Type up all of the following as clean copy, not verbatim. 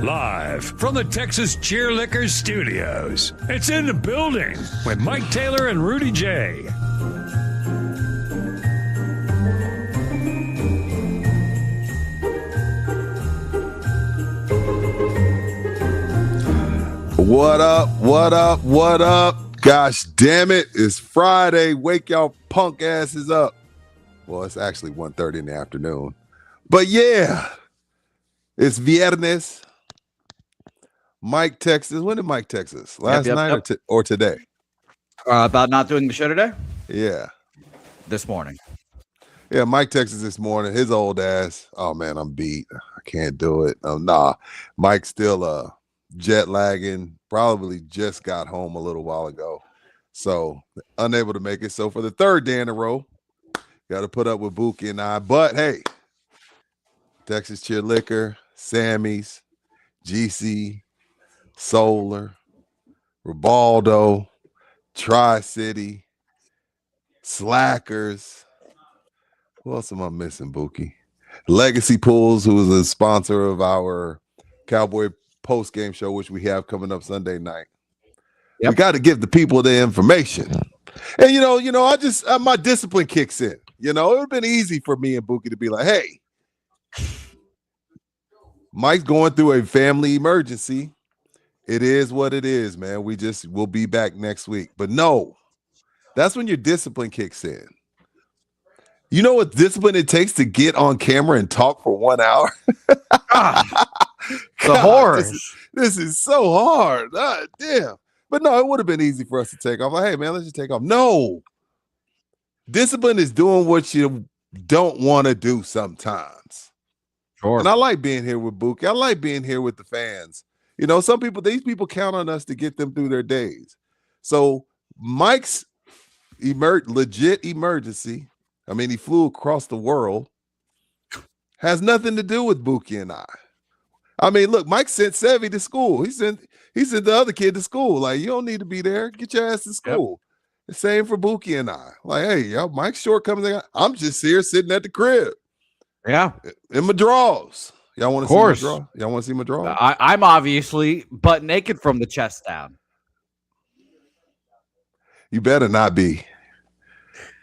Live from the Texas Cheerlickers Studios, it's In the Building with Mike Taylor and Rudy J. What up, what up, what up? Gosh damn it, it's Friday. Wake y'all punk asses up. Well, it's actually 1:30 in the afternoon. But yeah, it's Viernes. Mike texts us. When did Mike text us? Last night or today? About not doing the show today? Yeah. This morning. Yeah, Mike texted us this morning. His old ass. Oh, man, I'm beat. I can't do it. Nah, Mike's still jet lagging. Probably just got home a little while ago. So, unable to make it. So, for the third day in a row, got to put up with Buki and I. But, hey, Texas Cheerlicker, Sammy's, GC, Solar, Ribaldo, Tri-City, Slackers. Who else am I missing, Buki? Legacy Pools, who is a sponsor of our Cowboy post-game show, which we have coming up Sunday night. Yep. We got to give the people the information. And, my discipline kicks in. It would have been easy for me and Buki to be like, hey, Mike's going through a family emergency. It is what it is, man. We'll be back next week. But no, that's when your discipline kicks in. You know what discipline it takes to get on camera and talk for 1 hour? The horrors. This is so hard. Damn. But no, it would have been easy for us to take off. Like, hey, man, let's just take off. No. Discipline is doing what you don't want to do sometimes. Sure. And I like being here with Buki. I like being here with the fans. These people count on us to get them through their days. So Mike's legit emergency, he flew across the world, has nothing to do with Buki and I. Look, Mike sent Sevy to school. He sent the other kid to school. Like, you don't need to be there. Get your ass to school. Yep. The same for Buki and I. Like, hey, yo, Mike's shortcomings. I'm just here sitting at the crib. Yeah. In my drawers. Y'all want to see my draw? Y'all want to see my draw? I'm obviously butt naked from the chest down. You better not be.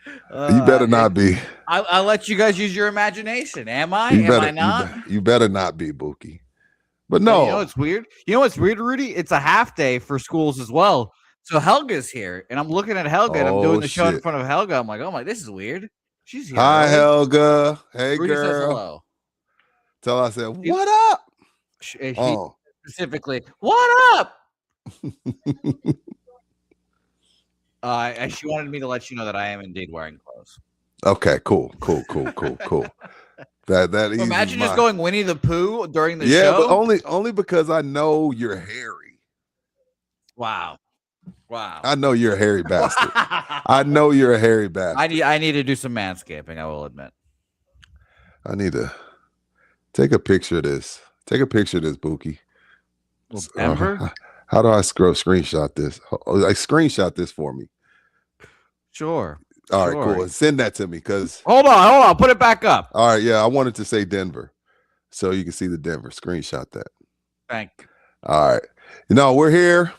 You better not be. I'll let you guys use your imagination. Am I? Am I not? You better not be, Buki. But no. You know what's weird? You know what's weird, Rudy? It's a half day for schools as well. So Helga's here, and I'm looking at Helga, and I'm doing the show in front of Helga. I'm like, this is weird. She's here. Hi, Helga. Hey, Rudy girl. says hello. Tell her I said, what up? She specifically, what up? She wanted me to let you know that I am indeed wearing clothes. Okay, cool. That imagine just going Winnie the Pooh during the show. Yeah, but only because I know you're hairy. Wow. I know you're a hairy bastard. I know you're a hairy bastard. I need to do some manscaping, I will admit. I need to take a picture of this. Take a picture of this, Buki. Denver? How do I screenshot this? Like, screenshot this for me. Sure. All right, cool. Send that to me because. Hold on. Put it back up. All right, yeah. I wanted to say Denver, so you can see the Denver. Screenshot that. Thank you. All right. We're here.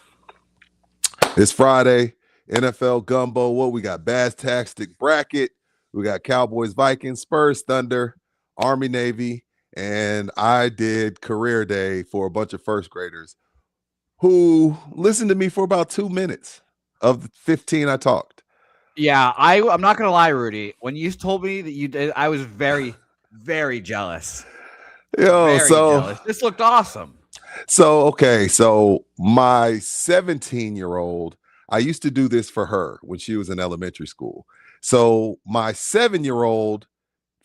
It's Friday. NFL Gumbo. What we got? Bagtasitc bracket. We got Cowboys, Vikings, Spurs, Thunder, Army, Navy, and I did career day for a bunch of first graders who listened to me for about 2 minutes of the 15 I talked. Yeah, I'm not gonna lie, Rudy. When you told me that you did, I was very, very jealous. Jealous. This looked awesome. So my 17-year-old, I used to do this for her when she was in elementary school. So my 7-year-old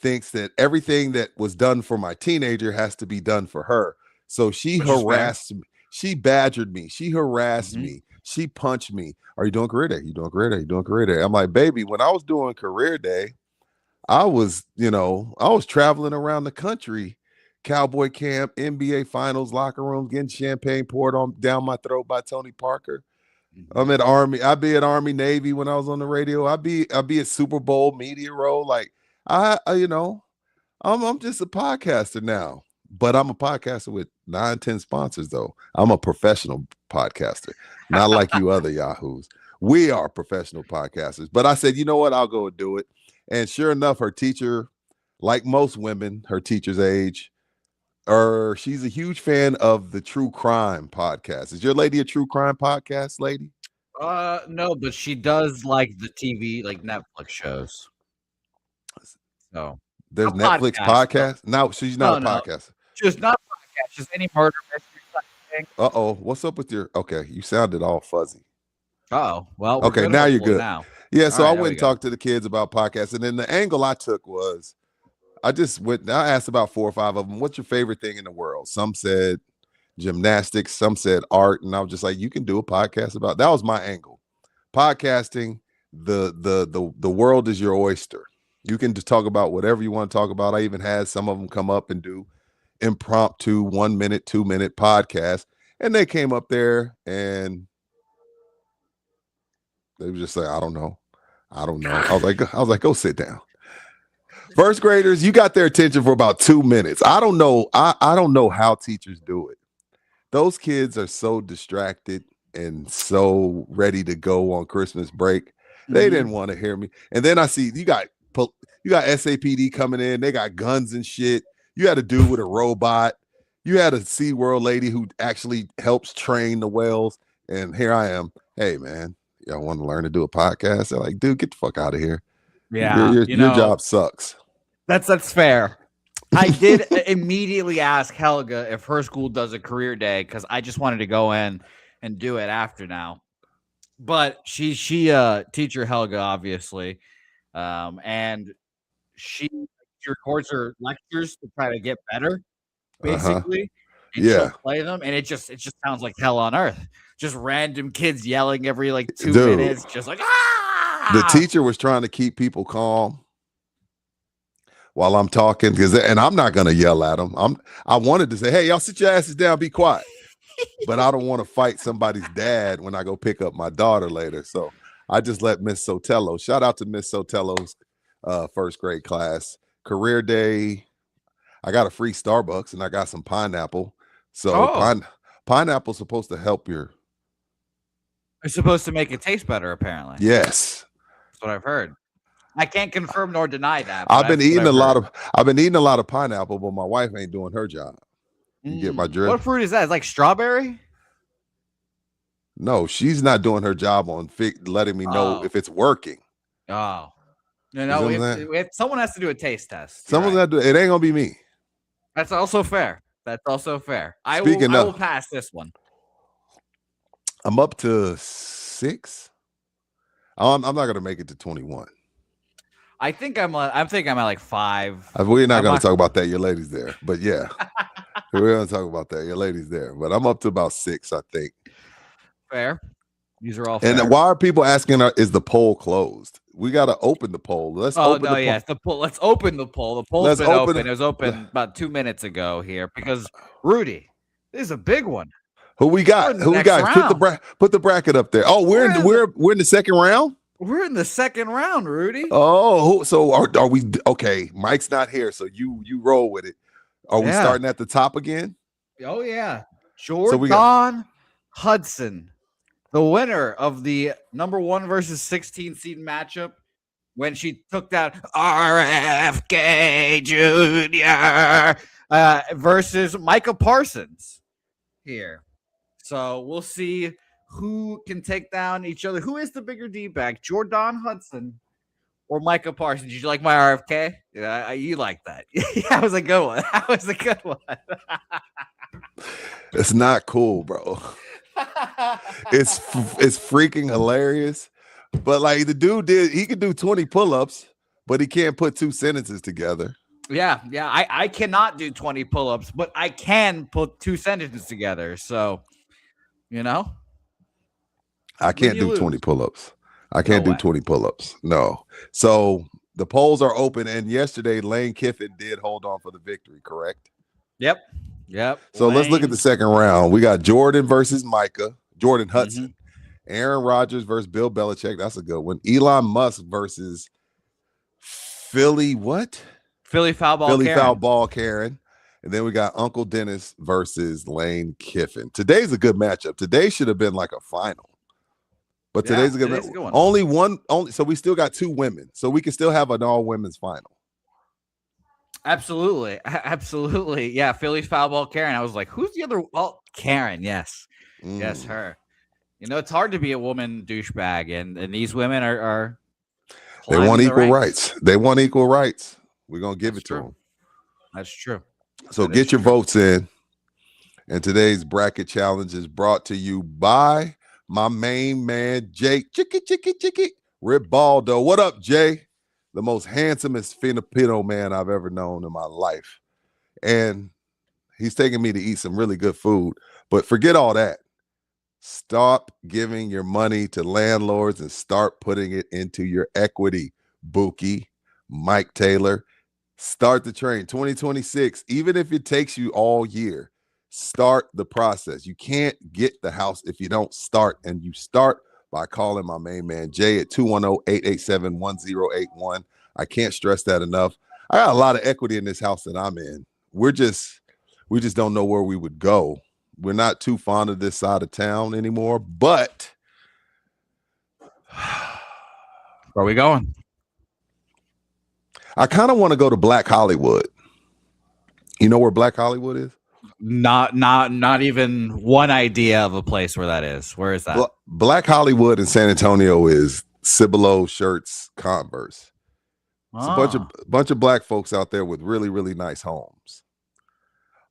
thinks that everything that was done for my teenager has to be done for her. So she harassed me. She badgered me. She harassed me. She punched me. Are you doing career day? You doing career day? You doing career day? I'm like, baby, when I was doing career day, I was traveling around the country, Cowboy camp, NBA finals, locker rooms, getting champagne poured down my throat by Tony Parker. I'm at Army. I'd be at Army Navy when I was on the radio. I'd be at Super Bowl media role. Like I'm just a podcaster now. But I'm a podcaster with 9, 10 sponsors, though. I'm a professional podcaster, not like you other yahoos. We are professional podcasters. But I said, you know what? I'll go and do it. And sure enough, her teacher, like most women, her teacher's age, she's a huge fan of the true crime podcast. Is your lady a true crime podcast lady? No, but she does like the TV, like Netflix shows. So there's Netflix podcast. No, she's not a podcast. She's not a podcast. She's any murder mystery type thing. What's up with your? Okay, you sounded all fuzzy. Well. Okay, now you're good. Now. Yeah, so I went and talked to the kids about podcasts, and then the angle I took was, I asked about 4 or 5 of them, what's your favorite thing in the world? Some said gymnastics, some said art, and I was just like, you can do a podcast about. That was my angle. Podcasting, the world is your oyster. You can just talk about whatever you want to talk about. I even had some of them come up and do impromptu 1 minute, 2 minute podcast, and they came up there and they were just like, I don't know. I was like, go sit down. First graders, you got their attention for about 2 minutes. I don't know. I don't know how teachers do it. Those kids are so distracted and so ready to go on Christmas break. They didn't want to hear me. And then I see you got SAPD coming in. They got guns and shit. You had a dude with a robot. You had a SeaWorld lady who actually helps train the whales. And here I am. Hey, man, y'all want to learn to do a podcast? They're like, dude, get the fuck out of here. Yeah, your job sucks. That's fair. I did immediately ask Helga if her school does a career day because I just wanted to go in and do it after now. But she teacher Helga, obviously, and she records her lectures to try to get better, basically. And she'll play them, and it just sounds like hell on earth. Just random kids yelling every like 2 minutes, just like ah! The teacher was trying to keep people calm while I'm talking, and I'm not gonna yell at them. I wanted to say, hey, y'all sit your asses down, be quiet. But I don't want to fight somebody's dad when I go pick up my daughter later. So I just let Miss Sotelo, shout out to Miss Sotelo's first grade class. Career day, I got a free Starbucks and I got some pineapple. So pineapple's supposed to help It's supposed to make it taste better, apparently. Yes. That's what I've heard. I can't confirm nor deny that. I've been eating a lot of pineapple, but my wife ain't doing her job. You get my drift? What fruit is that? It's like strawberry? No, she's not doing her job on letting me know if it's working. Oh. No, someone has to do a taste test. Someone's got to do it. It ain't gonna be me. That's also fair. I will pass this one. I'm up to 6. I'm not gonna make it to 21. I think I'm at like 5. We're not going to talk about that. Your lady's there, but yeah, we're going to talk about that. Your lady's there, but I'm up to about 6, I think. Fair. These are all fair. And why are people asking? Is the poll closed? We got to open the poll. Let's open the poll. Let's open the poll. The poll's been open. It was open about 2 minutes ago here because Rudy, this is a big one. Who we got? Put the bracket up there. Oh, we're in the second round. We're in the second round, Rudy. Oh, so are we okay? Mike's not here, so you roll with it. Are we starting at the top again? Oh yeah, Jordan Hudson, the winner of the number 1 versus 16 seed matchup when she took down RFK Jr. Versus Micah Parsons here. So we'll see who can take down each other. Who is the bigger D-back, Jordan Hudson or Micah Parsons? Did you like my RFK? Yeah, you like that. Yeah, that was a good one. It's not cool, bro. It's freaking hilarious. But like the dude he could do 20 pull-ups, but he can't put 2 sentences together. Yeah. I cannot do 20 pull-ups, but I can put 2 sentences together. So, I can't do 20 pull-ups. I can't do 20 pull-ups. No. So the polls are open, and yesterday Lane Kiffin did hold on for the victory, correct? Yep. So let's look at the second round. We got Jordan versus Micah, Jordan Hudson. Aaron Rodgers versus Bill Belichick. That's a good one. Elon Musk versus Philly foul ball Karen. And then we got Uncle Dennis versus Lane Kiffin. Today's a good matchup. Today should have been like a final. But today's a good one. Only so we still got 2 women. So we can still have an all-women's final. Absolutely. Absolutely. Yeah, Philly's foul ball Karen. I was like, who's the other? Well, Karen, yes. Yes, her. You know, it's hard to be a woman douchebag, and these women are they want equal rights. They want equal rights. We're going to give it to them. That's true. So get your votes in. And today's bracket challenge is brought to you by my main man, Jake Chicky Ribaldo. What up, Jay? The most handsomest Filipino man I've ever known in my life. And he's taking me to eat some really good food. But forget all that. Stop giving your money to landlords and start putting it into your equity. Buki, Mike Taylor, start the train. 2026, even if it takes you all year, start the process. You can't get the house if you don't start, and you start by calling my main man Jay at 210-887-1081. I can't stress that enough. I got a lot of equity in this house that I'm in. We just don't know where we would go. We're not too fond of this side of town anymore, but where are we going? I kind of want to go to Black Hollywood. You know where Black Hollywood is? Not even one idea of a place where that is. Where is that? Black Hollywood in San Antonio is Cibolo Shirts Converse. It's a bunch of black folks out there with really, really nice homes.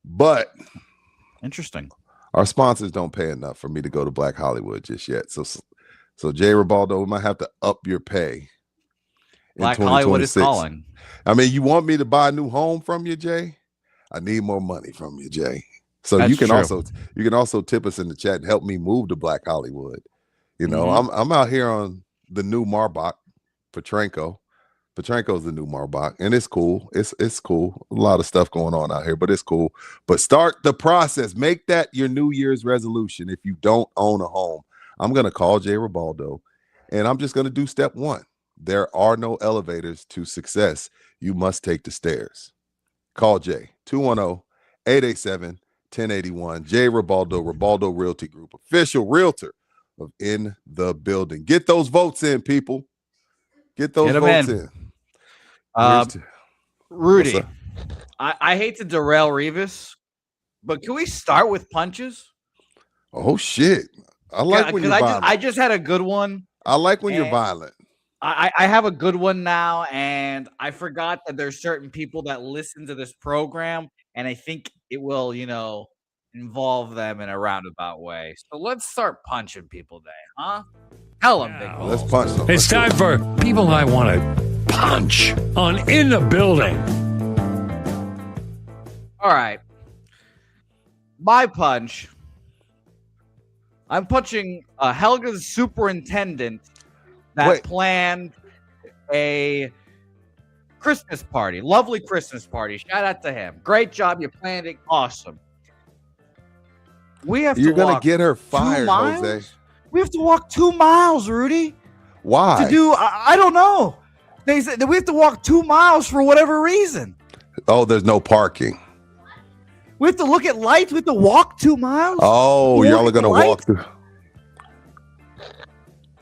But interesting. Our sponsors don't pay enough for me to go to Black Hollywood just yet. So Jay Ribaldo, we might have to up your pay. Black Hollywood is calling. I mean, you want me to buy a new home from you, Jay? I need more money from you, Jay. So That's you can true. also tip us in the chat and help me move to Black Hollywood. You know, I'm out here on the new Marbach, Petrenko. Petrenko's the new Marbach, and it's cool. It's cool. A lot of stuff going on out here, but it's cool. But start the process. Make that your New Year's resolution. If you don't own a home, I'm gonna call Jay Ribaldo, and I'm just gonna do step 1. There are no elevators to success. You must take the stairs. Call Jay, 210-887-1081. Jay Ribaldo Realty Group, official realtor of In the Building. Get those votes in, people. Get those votes in. Rudy, I hate to derail Revis, but can we start with punches? Oh, shit. I like when you're violent. I just had a good one. I like when you're violent. I have a good one now, and I forgot that there's certain people that listen to this program, and I think it will, involve them in a roundabout way. So let's start punching people today, huh? Tell them, big balls. Let's punch them. It's time for people I want to punch on In the Building. All right. My punch. I'm punching Helga's superintendent that planned a Christmas party. Lovely Christmas party. Shout out to him. Great job. You planned it. Awesome. You're going to get her fired, Jose. We have to walk 2 miles, Rudy. Why? To do, I don't know. They said that we have to walk 2 miles for whatever reason. Oh, there's no parking. We have to look at lights. We have to walk 2 miles. Oh, y'all are going to walk through.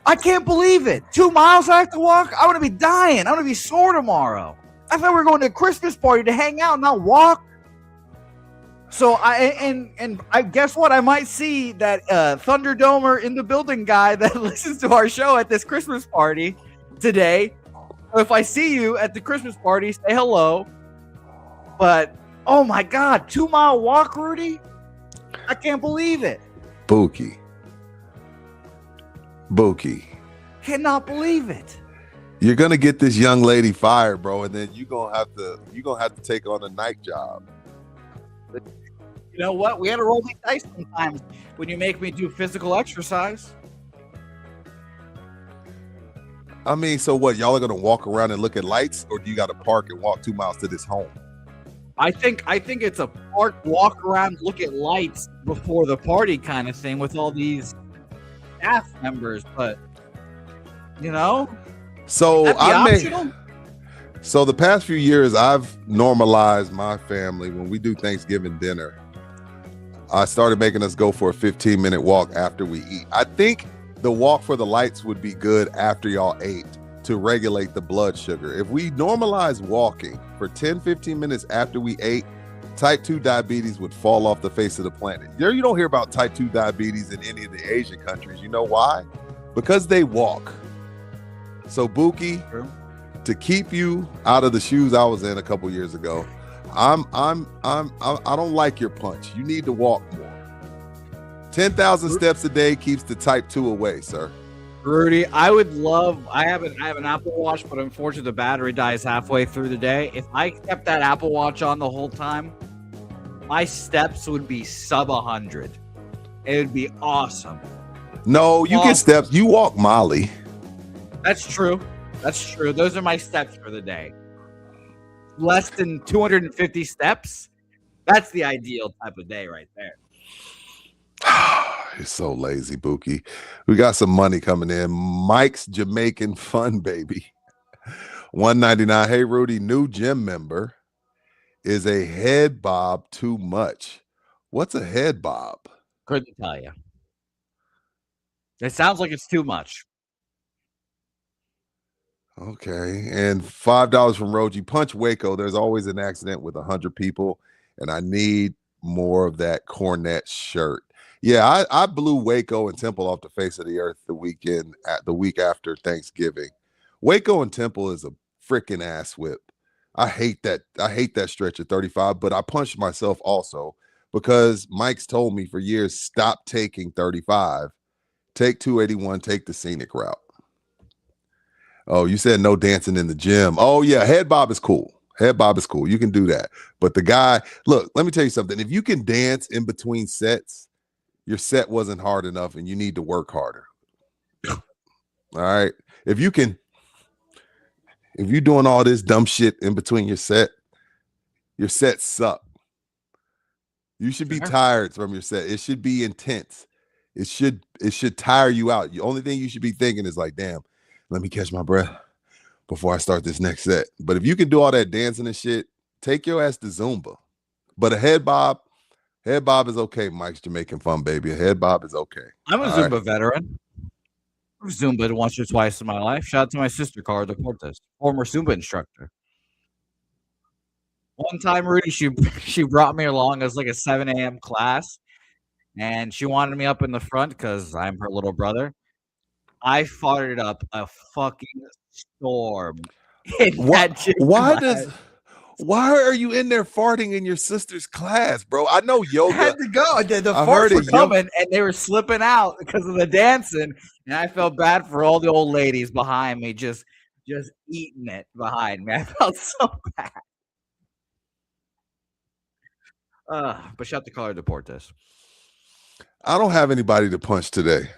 I can't believe it. 2 miles I have to walk? I'm going to be dying. I'm going to be sore tomorrow. I thought we were going to a Christmas party to hang out, not walk. So I guess what? I might see that Thunderdomer in the building guy that listens to our show at this Christmas party today. If I see you at the Christmas party, say hello. But oh my God, 2 mile walk, Rudy! I can't believe it. Buki. Cannot believe it. You're gonna get this young lady fired, bro, and then you're gonna have to take on a night job. You know what? We had to roll the dice sometimes when you make me do physical exercise. I mean, so what? Y'all are gonna walk around and look at lights, or do you got to park and walk 2 miles to this home? I think it's a park, walk around, look at lights before the party kind of thing with all these staff members. But so So the past few years, I've normalized my family when we do Thanksgiving dinner. I started making us go for a 15-minute walk after we eat. I think the walk for the lights would be good after y'all ate to regulate the blood sugar. If we normalize walking for 10, 15 minutes after we ate, type 2 diabetes would fall off the face of the planet. You don't hear about type 2 diabetes in any of the Asian countries. You know why? Because they walk. So Buki, to keep you out of the shoes I was in a couple years ago, I don't like your punch. You need to walk more. 10,000 steps a day keeps the type 2 away, sir. Rudy, I have an Apple Watch, but unfortunately the battery dies halfway through the day. If I kept that Apple Watch on the whole time, my steps would be sub 100. It would be awesome. No, you get steps. You walk Molly. That's true. Those are my steps for the day. Less than 250 steps. That's the ideal type of day right there. You're so lazy, Buki. We got some money coming in. Mike's Jamaican Fun Baby. $1.99. Hey, Rudy, new gym member. Is a head bob too much? What's a head bob? Couldn't tell you. It sounds like it's too much. Okay. And $5 from Roji. Punch Waco. There's always an accident with 100 people, and I need more of that Cornette shirt. Yeah, I blew Waco and Temple off the face of the earth the week after Thanksgiving. Waco and Temple is a freaking ass whip. I hate that stretch of 35, but I punched myself also because Mike's told me for years, stop taking 35, take 281, take the scenic route. Oh, you said no dancing in the gym. Oh yeah, head bob is cool. You can do that. But the guy, look, let me tell you something. If you can dance in between sets, your set wasn't hard enough and you need to work harder. All right. If you're doing all this dumb shit in between your sets suck. You should be tired from your set. It should be intense. It should tire you out. The only thing you should be thinking is like, damn, let me catch my breath before I start this next set. But if you can do all that dancing and shit, take your ass to Zumba. But a head bob is okay. Mike's Jamaican Fun Baby. A head bob is okay. I'm a Zumba veteran. I've Zumba once or twice in my life. Shout out to my sister, Carla Deportes, former Zumba instructor. One time, Rudy, she brought me along as like a 7 a.m. class, and she wanted me up in the front because I'm her little brother. I farted up a fucking storm. Why are you in there farting in your sister's class, bro? I know yoga. I had to go. The farts were coming, and they were slipping out because of the dancing, and I felt bad for all the old ladies behind me, just eating it behind me. I felt so bad. But shout to Carla Deportes. I don't have anybody to punch today.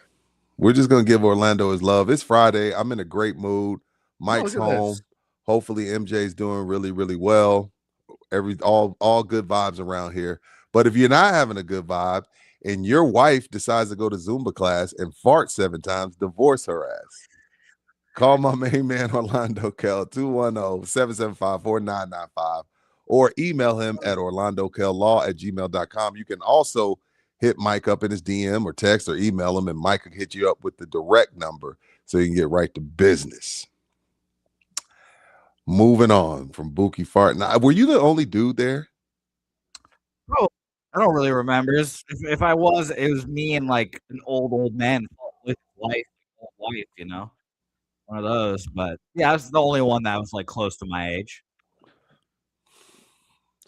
We're just gonna give Orlando his love. It's Friday. I'm in a great mood. Mike's home. Hopefully MJ's doing really, really well. All good vibes around here. But if you're not having a good vibe and your wife decides to go to Zumba class and fart 7 times, divorce her ass. Call my main man Orlando Kell 210-775-4995 or email him at orlandokell.law@gmail.com. You can also hit Mike up in his DM or text or email him, and Mike will hit you up with the direct number so you can get right to business. Moving on from Buki Fart. Now, were you the only dude there? Oh, I don't really remember. If I was, it was me and like an old man with wife, you know, one of those. But yeah, I was the only one that was like close to my age.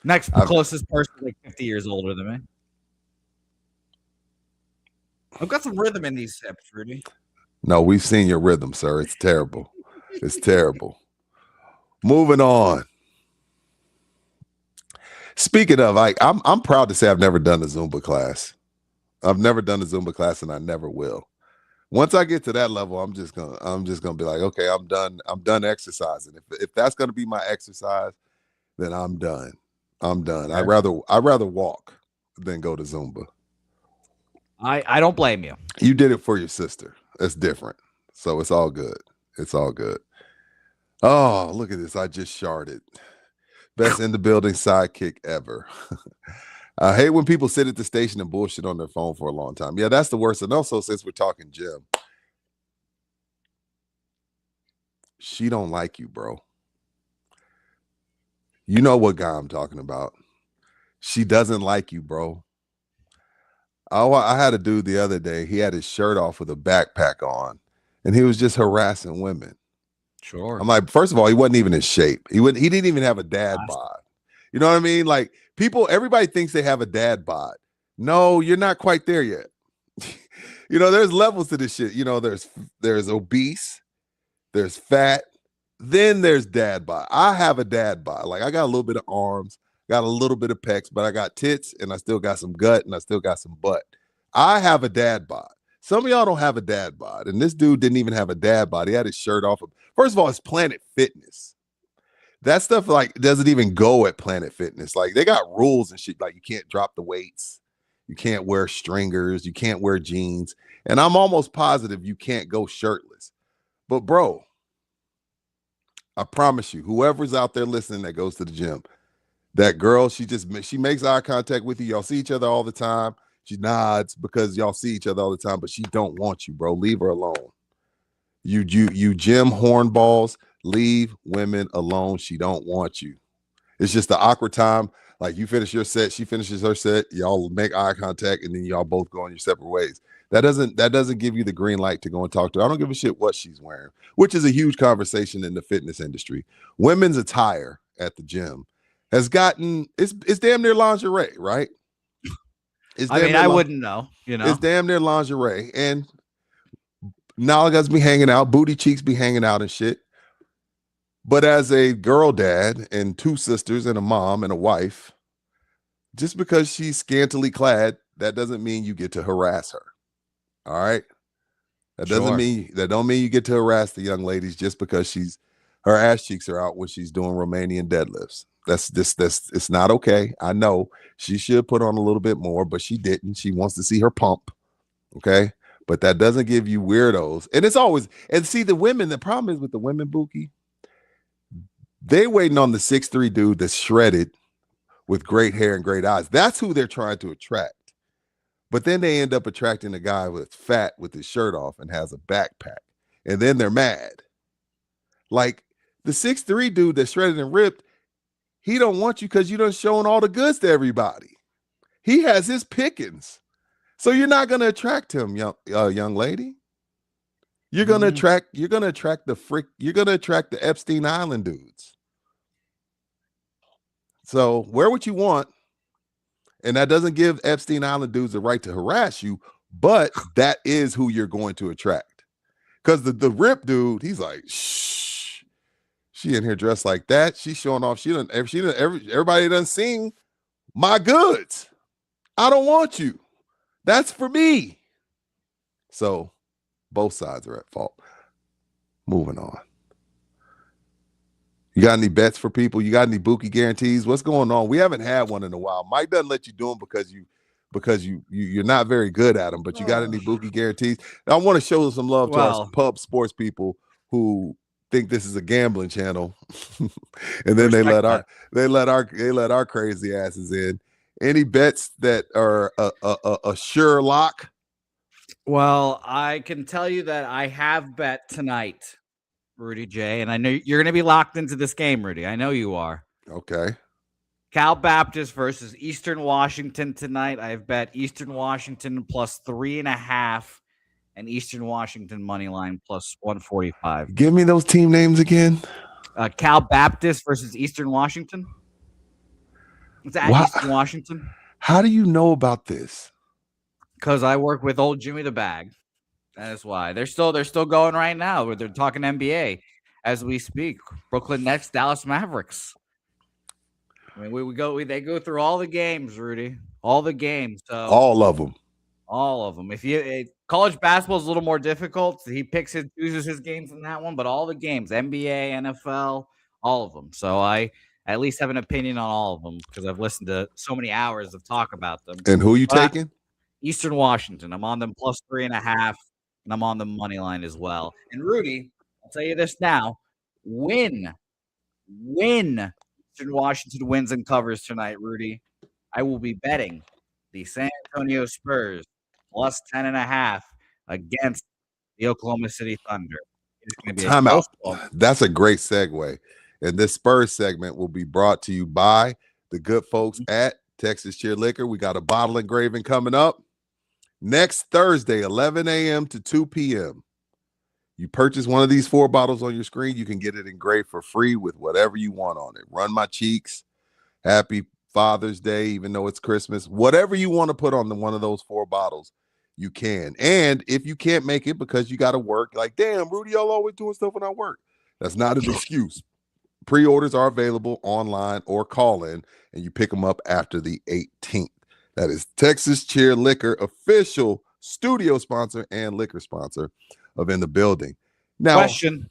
Next closest person, like 50 years older than me. I've got some rhythm in these steps, Rudy. No, we've seen your rhythm, sir. It's terrible. It's terrible. Moving on. Speaking of, like, I'm proud to say I've never done a Zumba class. I've never done a Zumba class, and I never will. Once I get to that level, I'm just gonna be like, okay, I'm done exercising. If that's gonna be my exercise, then I'm done. Okay. I'd rather walk than go to Zumba. I don't blame you. You did it for your sister. That's different. So it's all good. It's all good. Oh, look at this. I just sharded. Best in the building sidekick ever. I hate when people sit at the station and bullshit on their phone for a long time. Yeah, that's the worst. And also, since we're talking gym, she don't like you, bro. You know what guy I'm talking about. She doesn't like you, bro. I had a dude the other day. He had his shirt off with a backpack on, and he was just harassing women. Sure. I'm like, first of all, he wasn't even in shape. He didn't even have a dad bod. You know what I mean? Like everybody thinks they have a dad bod. No, you're not quite there yet. There's levels to this shit. There's obese, there's fat, then there's dad bod. I have a dad bod. Like I got a little bit of arms, got a little bit of pecs, but I got tits and I still got some gut and I still got some butt. I have a dad bod. Some of y'all don't have a dad bod, and this dude didn't even have a dad bod. He had his shirt off. First of all, it's Planet Fitness. That stuff like doesn't even go at Planet Fitness. Like they got rules and shit. Like you can't drop the weights, you can't wear stringers, you can't wear jeans, and I'm almost positive you can't go shirtless. But bro, I promise you, whoever's out there listening that goes to the gym, that girl, she makes eye contact with you. Y'all see each other all the time. She nods because y'all see each other all the time, but she don't want you, bro. Leave her alone. You gym hornballs, leave women alone. She don't want you. It's just the awkward time. Like you finish your set, she finishes her set, y'all make eye contact, and then y'all both go on your separate ways. That doesn't give you the green light to go and talk to her. I don't give a shit what she's wearing, which is a huge conversation in the fitness industry. Women's attire at the gym has gotten it's damn near lingerie, right? I wouldn't know. It's damn near lingerie, and nalgas be hanging out, booty cheeks be hanging out and shit. But as a girl dad and two sisters and a mom and a wife, just because she's scantily clad, that doesn't mean you get to harass her. All right? That don't mean you get to harass the young ladies just because her ass cheeks are out when she's doing Romanian deadlifts. It's not okay. I know she should put on a little bit more, but she didn't. She wants to see her pump. Okay. But that doesn't give you weirdos. And it's always, and see the women, the problem is with the women, Buki, they waiting on the 6'3" dude that's shredded with great hair and great eyes. That's who they're trying to attract. But then they end up attracting a guy that's fat with his shirt off and has a backpack. And then they're mad. Like the 6'3" dude that's shredded and ripped, he don't want you because you done showing all the goods to everybody. He has his pickings. So you're not going to attract him, young lady. You're going to attract the Epstein Island dudes. So wear what you want. And that doesn't give Epstein Island dudes the right to harass you, but that is who you're going to attract. Because the rip dude, he's like, shh, she in here dressed like that. She's showing off. Everybody done seen my goods. I don't want you. That's for me. So both sides are at fault. Moving on. You got any bets for people? You got any Buki guarantees? What's going on? We haven't had one in a while. Mike doesn't let you do them because you're not very good at them. But you got any Buki guarantees? I want to show some love to our pub sports people who think this is a gambling channel, and then they let our crazy asses in. Any bets that are a sure lock? Well, I can tell you that I have bet tonight, Rudy J, and I know you're going to be locked into this game, Rudy. I know you are. Okay. Cal Baptist versus Eastern Washington tonight. I've bet Eastern Washington plus 3.5 and Eastern Washington money line plus 145. Give me those team names again. Cal Baptist versus Eastern Washington. It's at Eastern Washington. How do you know about this? Because I work with old Jimmy the Bag. That is why they're still going right now. Where they're talking NBA as we speak. Brooklyn Nets, Dallas Mavericks. I mean, they go through all the games, Rudy. All the games. So all of them. All of them. College basketball is a little more difficult. So he chooses his games in that one, but all the games, NBA, NFL, all of them. So I at least have an opinion on all of them because I've listened to so many hours of talk about them. And who you taking? Eastern Washington. I'm on them plus 3.5, and I'm on the money line as well. And Rudy, I'll tell you this now. Win. Eastern Washington wins and covers tonight, Rudy. I will be betting the San Antonio Spurs plus 10.5 against the Oklahoma City Thunder. It's going to be a Time close out. one. That's a great segue. And this Spurs segment will be brought to you by the good folks at Texas Cheer Liquor. We got a bottle engraving coming up next Thursday, 11 a.m. to 2 p.m. You purchase one of these 4 bottles on your screen, you can get it engraved for free with whatever you want on it. Run My Cheeks, Happy Father's Day, even though it's Christmas, whatever you want to put on one of those 4 bottles, you can. And if you can't make it because you got to work, like, damn, Rudy, y'all always doing stuff when I work. That's not an excuse. Pre-orders are available online or call in, and you pick them up after the 18th. That is Texas Cheer Liquor, official studio sponsor and liquor sponsor of In the Building. Now, Question.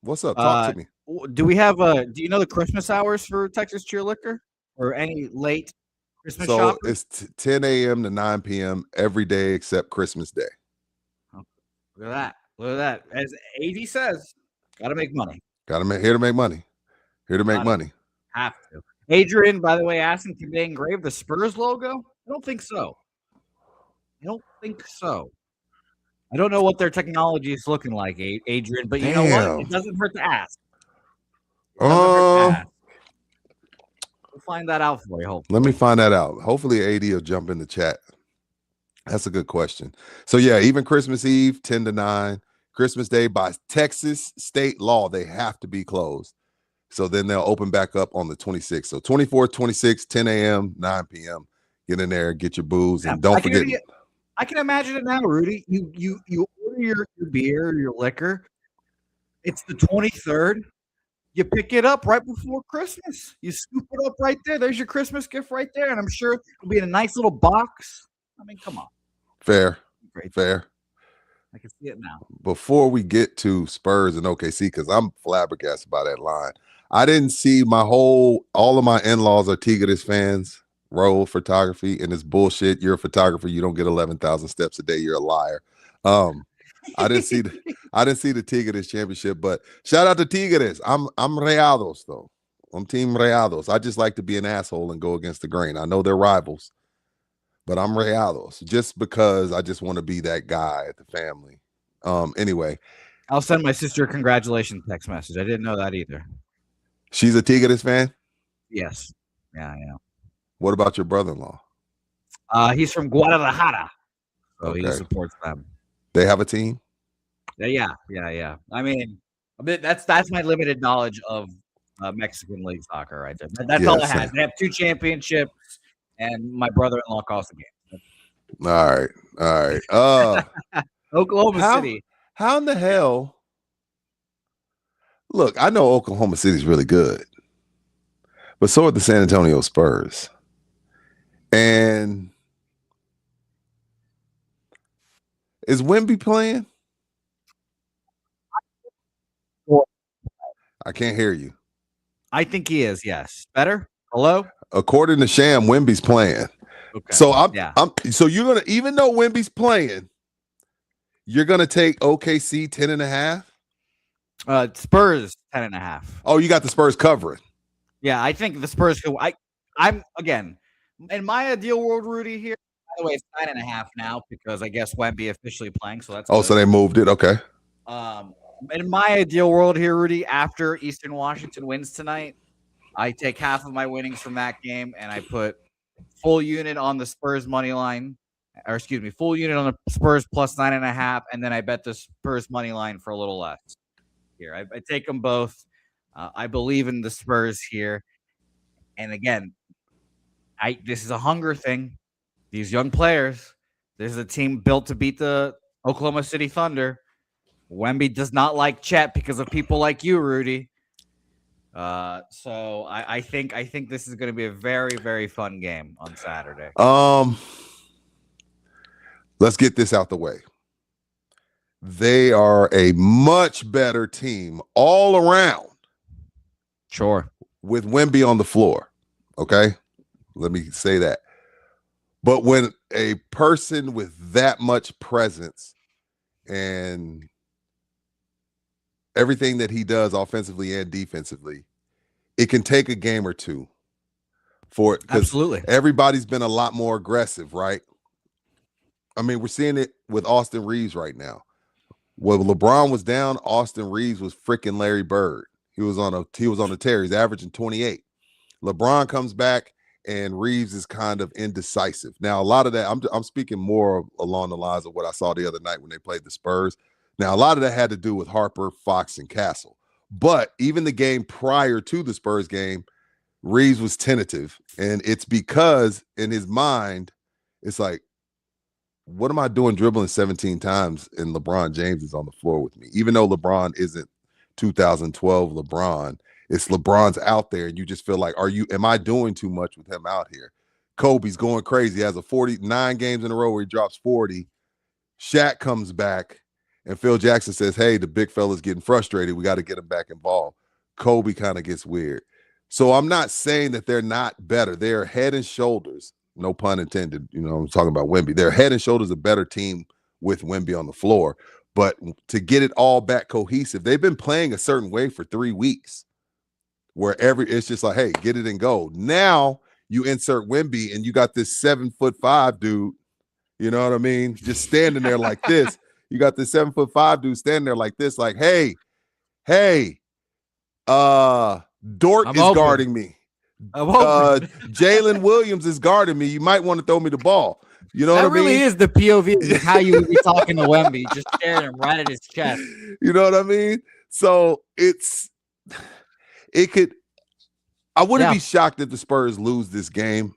What's up? Talk to me. Do we have do you know the Christmas hours for Texas Cheer Liquor or any late Christmas So shoppers? it's 10 a.m. to 9 p.m. every day except Christmas Day. Look at that. As AD says, got to make money. Here to make money. Here to make money. Have to. Adrian, by the way, asking, can they engrave the Spurs logo? I don't think so. I don't know what their technology is looking like, Adrian, but you know what? It doesn't hurt to ask. We'll find that out for you, hopefully. Let me find that out. Hopefully AD will jump in the chat. That's a good question. So yeah, even Christmas Eve, 10 to 9. Christmas Day, by Texas state law, they have to be closed. So then they'll open back up on the 26th. So 24th, 26th, 10 a.m., 9 p.m. Get in there, get your booze, and don't forget. I can imagine it now, Rudy. You order your beer, your liquor. It's the 23rd. You pick it up right before Christmas. You scoop it up right there. There's your Christmas gift right there, and I'm sure it'll be in a nice little box. I mean, come on. Fair. Great. Fair. I can see it now. Before we get to Spurs and OKC, because I'm flabbergasted by that line. I didn't see all of my in-laws are Tigres fans. Roll photography, and it's bullshit. You're a photographer. You don't get 11,000 steps a day. You're a liar. I didn't see the Tigres championship, but shout out to Tigres. I'm Rayados though. I'm Team Rayados. I just like to be an asshole and go against the grain. I know they're rivals, but I'm Rayados just because I just want to be that guy at the family. Anyway, I'll send my sister a congratulations text message. I didn't know that either. She's a Tigres fan? Yes. Yeah. What about your brother-in-law? He's from Guadalajara, so Okay. He supports them. They have a team? Yeah. I mean, that's my limited knowledge of Mexican league soccer right there. That's all I have. They have 2 championships, and my brother-in-law calls the game. All right. Oklahoma City. How in the hell? Look, I know Oklahoma City is really good, but so are the San Antonio Spurs. And is Wemby playing? I can't hear you. I think he is. Yes. Better. Hello. According to Sham, Wemby's playing. Okay. So so you're gonna, even though Wemby's playing, you're gonna take OKC 10.5. Spurs 10.5. Oh, you got the Spurs covering. Yeah, I think the Spurs could. I'm again in my ideal world, Rudy. Here, by the way, it's 9.5 now because I guess Wemby officially playing. So that's so they moved it. Okay. In my ideal world here, Rudy, after Eastern Washington wins tonight, I take half of my winnings from that game and I put full unit on the Spurs money line, or excuse me, full unit on the Spurs plus 9.5, and then I bet the Spurs money line for a little less. Here, I take them both. I believe in the Spurs here, and again, this is a hunger thing. These young players. This is a team built to beat the Oklahoma City Thunder. Wemby does not like Chet because of people like you, Rudy. So I think this is going to be a very, very fun game on Saturday. Let's get this out the way. They are a much better team all around. Sure. With Wemby on the floor. Okay? Let me say that. But when a person with that much presence and everything that he does offensively and defensively, it can take a game or two for it because Absolutely. everybody's been a lot more aggressive, right? I mean, we're seeing it with Austin Reeves right now. When LeBron was down, Austin Reeves was freaking Larry Bird. He was on a tear. He's averaging 28. LeBron comes back and Reeves is kind of indecisive. Now, a lot of that, I'm speaking more along the lines of what I saw the other night when they played the Spurs. Now, a lot of that had to do with Harper, Fox, and Castle. But even the game prior to the Spurs game, Reeves was tentative. And it's because in his mind, it's like, what am I doing dribbling 17 times and LeBron James is on the floor with me? Even though LeBron isn't 2012 LeBron, it's LeBron's out there and you just feel like, am I doing too much with him out here? Kobe's going crazy. He has a 49 games in a row where he drops 40. Shaq comes back and Phil Jackson says, hey, the big fella's getting frustrated. We got to get him back involved. Kobe kind of gets weird. So I'm not saying that they're not better. They're head and shoulders. No pun intended. I'm talking about Wemby. They're head and shoulders a better team with Wemby on the floor. But to get it all back cohesive, they've been playing a certain way for 3 weeks where it's just like, hey, get it and go. Now you insert Wemby and you got this 7'5" dude, you know what I mean? Just standing there like this. You got this 7'5" dude standing there like this, like, hey, Dort is guarding me. Jalen Williams is guarding me. You might want to throw me the ball. You know what I mean? That really is the POV of how you would be talking to Wemby, just staring him right at his chest. You know what I mean? So I wouldn't be shocked if the Spurs lose this game.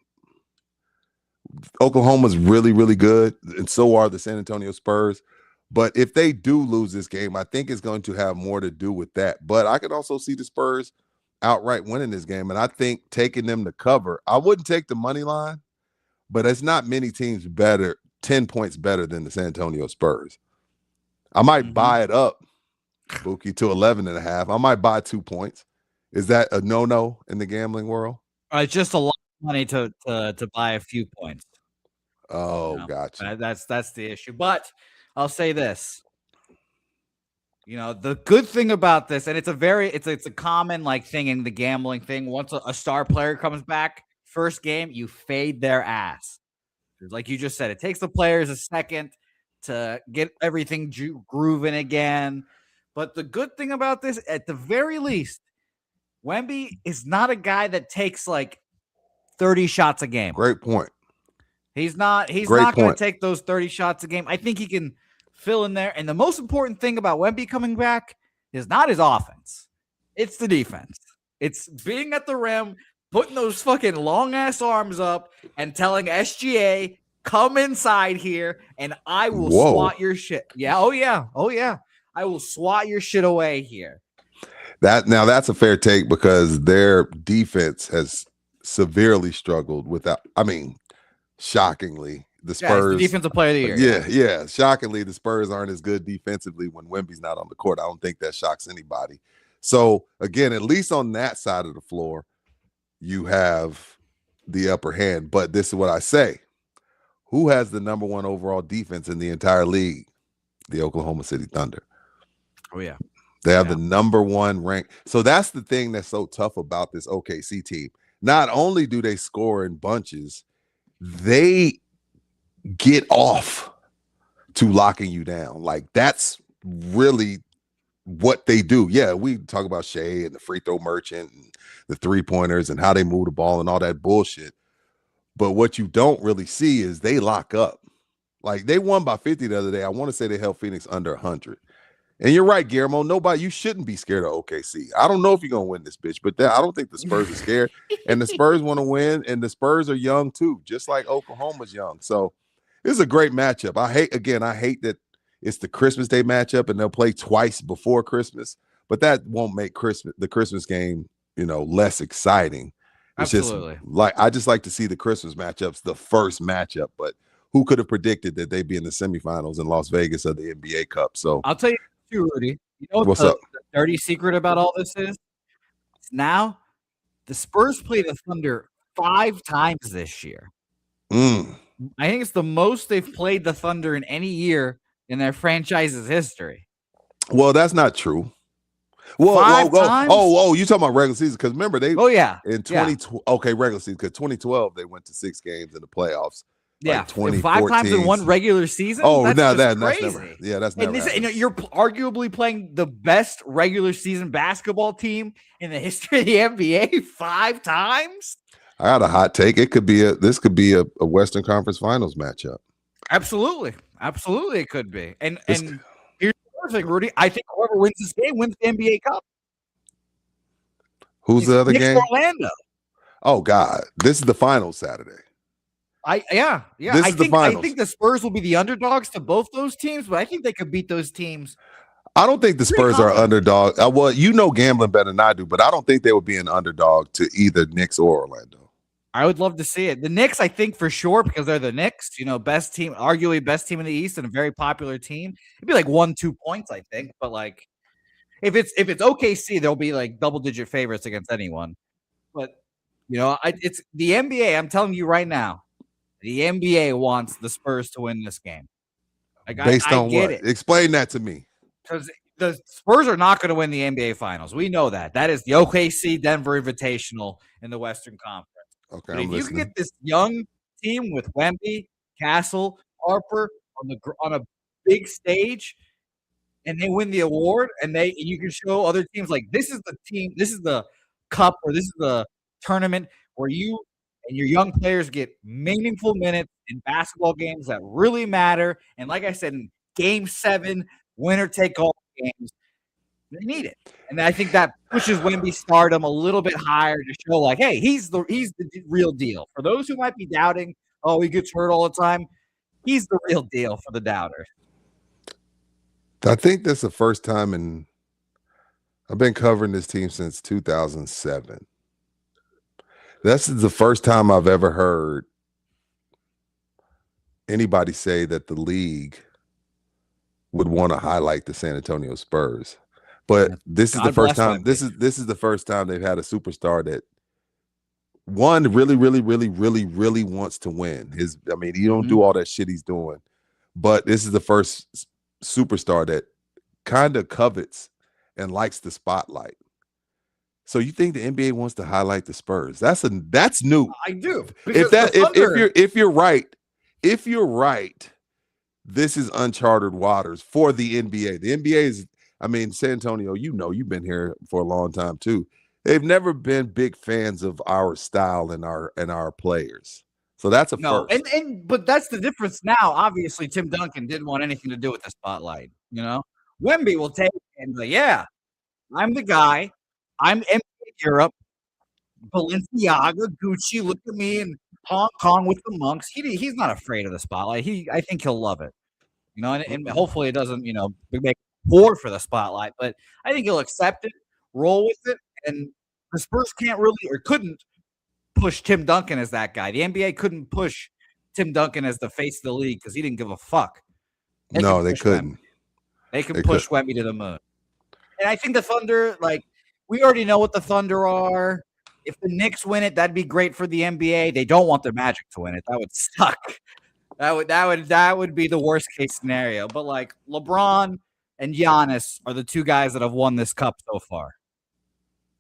Oklahoma's really, really good, and so are the San Antonio Spurs. But if they do lose this game, I think it's going to have more to do with that. But I could also see the Spurs outright winning this game. And I think taking them to cover, I wouldn't take the money line, but it's not many teams better, 10 points better than the San Antonio Spurs. I might buy it up, Buki, to 11.5. I might buy 2 points. Is that a no-no in the gambling world? It's just a lot of money to buy a few points. Oh, gotcha. That's the issue. But I'll say this. The good thing about this, and it's a common thing in the gambling thing. Once a star player comes back, first game, you fade their ass. Like you just said, it takes the players a second to get everything grooving again. But the good thing about this, at the very least, Wemby is not a guy that takes 30 shots a game. Great point. He's not going to take those 30 shots a game. I think he can fill in there. And the most important thing about Wemby coming back is not his offense. It's the defense. It's being at the rim, putting those fucking long ass arms up and telling SGA, come inside here and I will swat your shit. Yeah. Oh yeah. I will swat your shit away here. That's a fair take because their defense has severely struggled shockingly. The Spurs, the defensive player of the year. Yeah. Shockingly, the Spurs aren't as good defensively when Wemby's not on the court. I don't think that shocks anybody. So, again, at least on that side of the floor, you have the upper hand. But this is what I say. Who has the number 1 overall defense in the entire league? The Oklahoma City Thunder. Oh, yeah. They have the number 1 rank. So that's the thing that's so tough about this OKC team. Not only do they score in bunches, they get off to locking you down. That's really what they do. Yeah, we talk about Shea and the free throw merchant and the 3-pointers and how they move the ball and all that bullshit. But what you don't really see is they lock up. They won by 50 the other day. I want to say they held Phoenix under 100. And you're right, Guillermo. You shouldn't be scared of OKC. I don't know if you're going to win this bitch, but I don't think the Spurs are scared. And the Spurs want to win, and the Spurs are young too, just like Oklahoma's young. So this is a great matchup. I hate that it's the Christmas Day matchup, and they'll play twice before Christmas, but that won't make the Christmas game, less exciting. It's Absolutely. I just like to see the Christmas matchups, the first matchup, but who could have predicted that they'd be in the semifinals in Las Vegas of the NBA Cup? So I'll tell you too, Rudy. You know what's up? The dirty secret about all this is? Now the Spurs play the Thunder 5 times this year. I think it's the most they've played the Thunder in any year in their franchise's history. Well, that's not true. Five times? You talking about regular season? Because remember they. Oh yeah. In 2012, okay, regular season. Because 2012 they went to 6 games in the playoffs. Yeah, like 2014. 5 times in one regular season. Oh, that's no, just that's crazy. never. Yeah, that's never. And you're arguably playing the best regular season basketball team in the history of the NBA 5 times. I got a hot take. This could be a Western Conference Finals matchup. Absolutely, it could be. And here's the other thing, Rudy. I think whoever wins this game wins the NBA Cup. Who's the other game? Orlando. Oh God, this is the finals Saturday. I think the Spurs will be the underdogs to both those teams, but I think they could beat those teams. I don't think the Spurs are underdog. Well, gambling better than I do, but I don't think they would be an underdog to either Knicks or Orlando. I would love to see it. The Knicks, I think for sure, because they're the Knicks, best team, arguably best team in the East and a very popular team. It'd be like 1-2 points, I think. But like, if it's OKC, they'll be like double-digit favorites against anyone. But it's the NBA. I'm telling you right now, the NBA wants the Spurs to win this game. Like, Based on get what? it. Explain that to me. Because the Spurs are not going to win the NBA Finals. We know that. That is the OKC Denver Invitational in the Western Conference. Okay, but if you can get this young team with Wemby, Castle, Harper on a big stage, and they win the award, and you can show other teams like this is the team, this is the cup, or this is the tournament where you and your young players get meaningful minutes in basketball games that really matter. And like I said, in Game 7, winner-take-all games, they need it. And I think that pushes Wemby's stardom a little bit higher to show, like, hey, he's the real deal. For those who might be doubting, oh, he gets hurt all the time, he's the real deal for the doubters. I think that's the first time I've been covering this team since 2007. This is the first time I've ever heard anybody say that the league would want to highlight the San Antonio Spurs. But this is the first time. This is the first time they've had a superstar that one really, really, really, really, really wants to win. He don't do all that shit he's doing, but this is the first superstar that kind of covets and likes the spotlight. So you think the NBA wants to highlight the Spurs? That's new. I do. If you're right, this is uncharted waters for the NBA. The NBA is, San Antonio, you've been here for a long time too. They've never been big fans of our style and our players. So that's first. But that's the difference now. Obviously, Tim Duncan didn't want anything to do with the spotlight. Wemby will take it and be like, yeah, I'm the guy. I'm NBA Europe, Balenciaga, Gucci. Look at me in Hong Kong with the monks. He's not afraid of the spotlight. I think he'll love it. And hopefully it doesn't, make poor for the spotlight. But I think he'll accept it, roll with it, and the Spurs can't really or couldn't push Tim Duncan as that guy. The NBA couldn't push Tim Duncan as the face of the league because he didn't give a fuck. They couldn't. Wemby. They can push Wemby to the moon. And I think the Thunder, we already know what the Thunder are. If the Knicks win it, that'd be great for the NBA. They don't want the Magic to win it. That would suck. That would be the worst case scenario. But LeBron and Giannis are the two guys that have won this cup so far.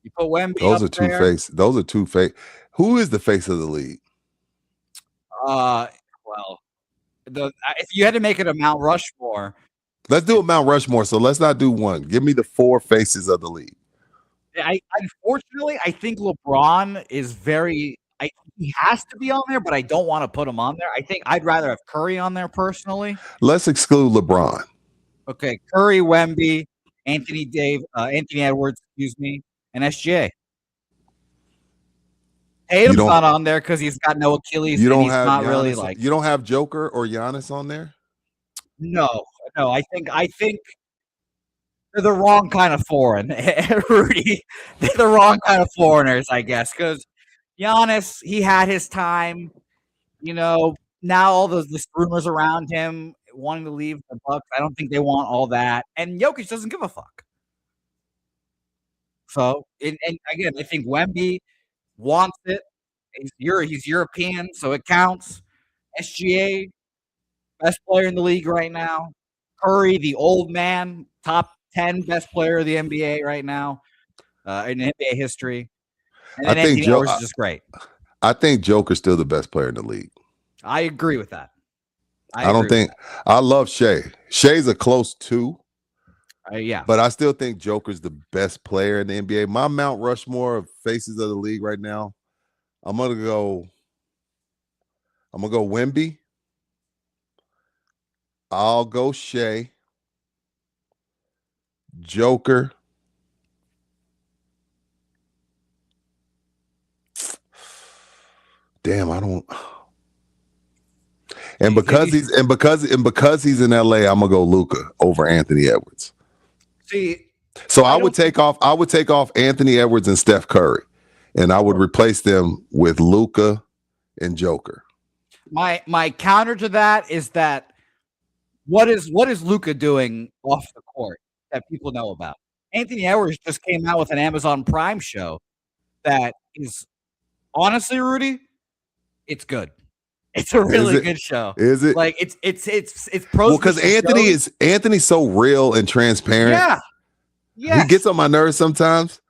You put Wemby. Those are two face. Who is the face of the league? If you had to make it a Mount Rushmore, let's do a Mount Rushmore. So let's not do one. Give me the 4 faces of the league. Unfortunately, I think LeBron is he has to be on there, but I don't want to put him on there. I think I'd rather have Curry on there personally. Let's exclude LeBron. Okay, Curry, Wemby, Anthony Edwards, and SGA. Tatum's not on there because he's got no Achilles. You don't he's have not Giannis, really you don't have Joker or Giannis on there? No. I think they're the wrong kind of foreign, Rudy. They're the wrong kind of foreigners, I guess, because Giannis, he had his time. Now all those rumors around him wanting to leave the Bucks, I don't think they want all that. And Jokic doesn't give a fuck. So, and again, I think Wemby wants it. He's European, so it counts. SGA, best player in the league right now. Curry, the old man, top 10 best player of the NBA right now in NBA history. And I then think Anthony Edwards is just great. I think Joker's still the best player in the league. I agree with that. I don't think I love Shea. Shea's a close 2. Yeah. But I still think Joker's the best player in the NBA. My Mount Rushmore of faces of the league right now, I'm gonna go Wemby. I'll go Shea. Joker. Damn, I don't. And because he's in LA, I'm gonna go Luka over Anthony Edwards. See, so I would take off Anthony Edwards and Steph Curry, and I would replace them with Luka and Joker. My counter to that is that what is Luka doing off the court that people know about? Anthony Edwards just came out with an Amazon Prime show that is honestly, Rudy, it's good. It's a really good show. Is it? Like it's pros. Well, because Anthony's so real and transparent. Yeah. Yes. He gets on my nerves sometimes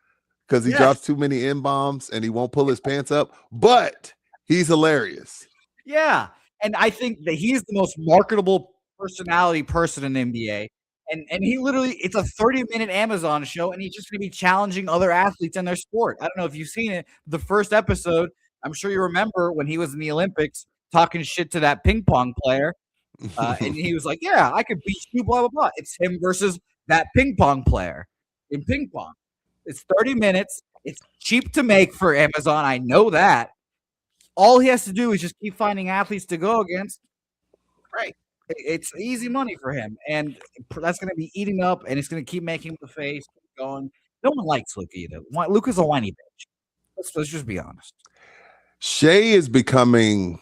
because he drops too many N-bombs and he won't pull his pants up, but he's hilarious. Yeah. And I think that he's the most marketable personality person in the NBA. And he literally, it's a 30-minute Amazon show, and he's just going to be challenging other athletes in their sport. I don't know if you've seen it. The first episode, I'm sure you remember when he was in the Olympics talking shit to that ping pong player. And he was like, yeah, I could beat you, blah, blah, blah. It's him versus that ping pong player in ping pong. It's 30 minutes. It's cheap to make for Amazon. I know that. All he has to do is just keep finding athletes to go against. Great. It's easy money for him, and that's going to be eating up, and it's going to keep making him the face, keep going. No one likes Luka either. Luka's a whiny bitch. Let's just be honest. Shea is becoming,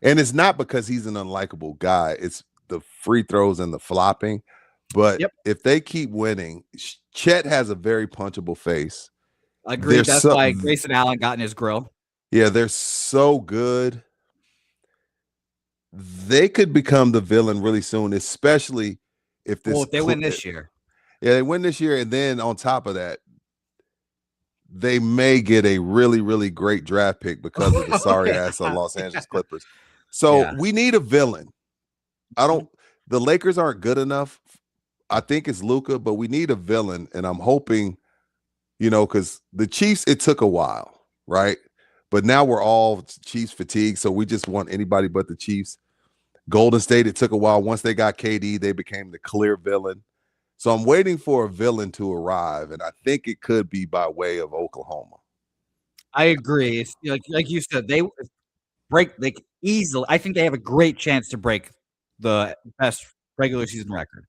and it's not because he's an unlikable guy. It's the free throws and the flopping. But if they keep winning, Chet has a very punchable face. Agreed. That's why Grayson Allen got in his grill. Yeah, they're so good. They could become the villain really soon, especially if they win this year. Yeah, they win this year, and then on top of that, they may get a really, really great draft pick because of the sorry ass of Los Angeles Clippers. So we need a villain. The Lakers aren't good enough. I think it's Luka, but we need a villain, and I'm hoping, because the Chiefs, it took a while, right? But now we're all Chiefs fatigued, so we just want anybody but the Chiefs. Golden State, it took a while. Once they got KD, they became the clear villain. So I'm waiting for a villain to arrive, and I think it could be by way of Oklahoma. I agree. It's like you said, they easily. I think they have a great chance to break the best regular season record.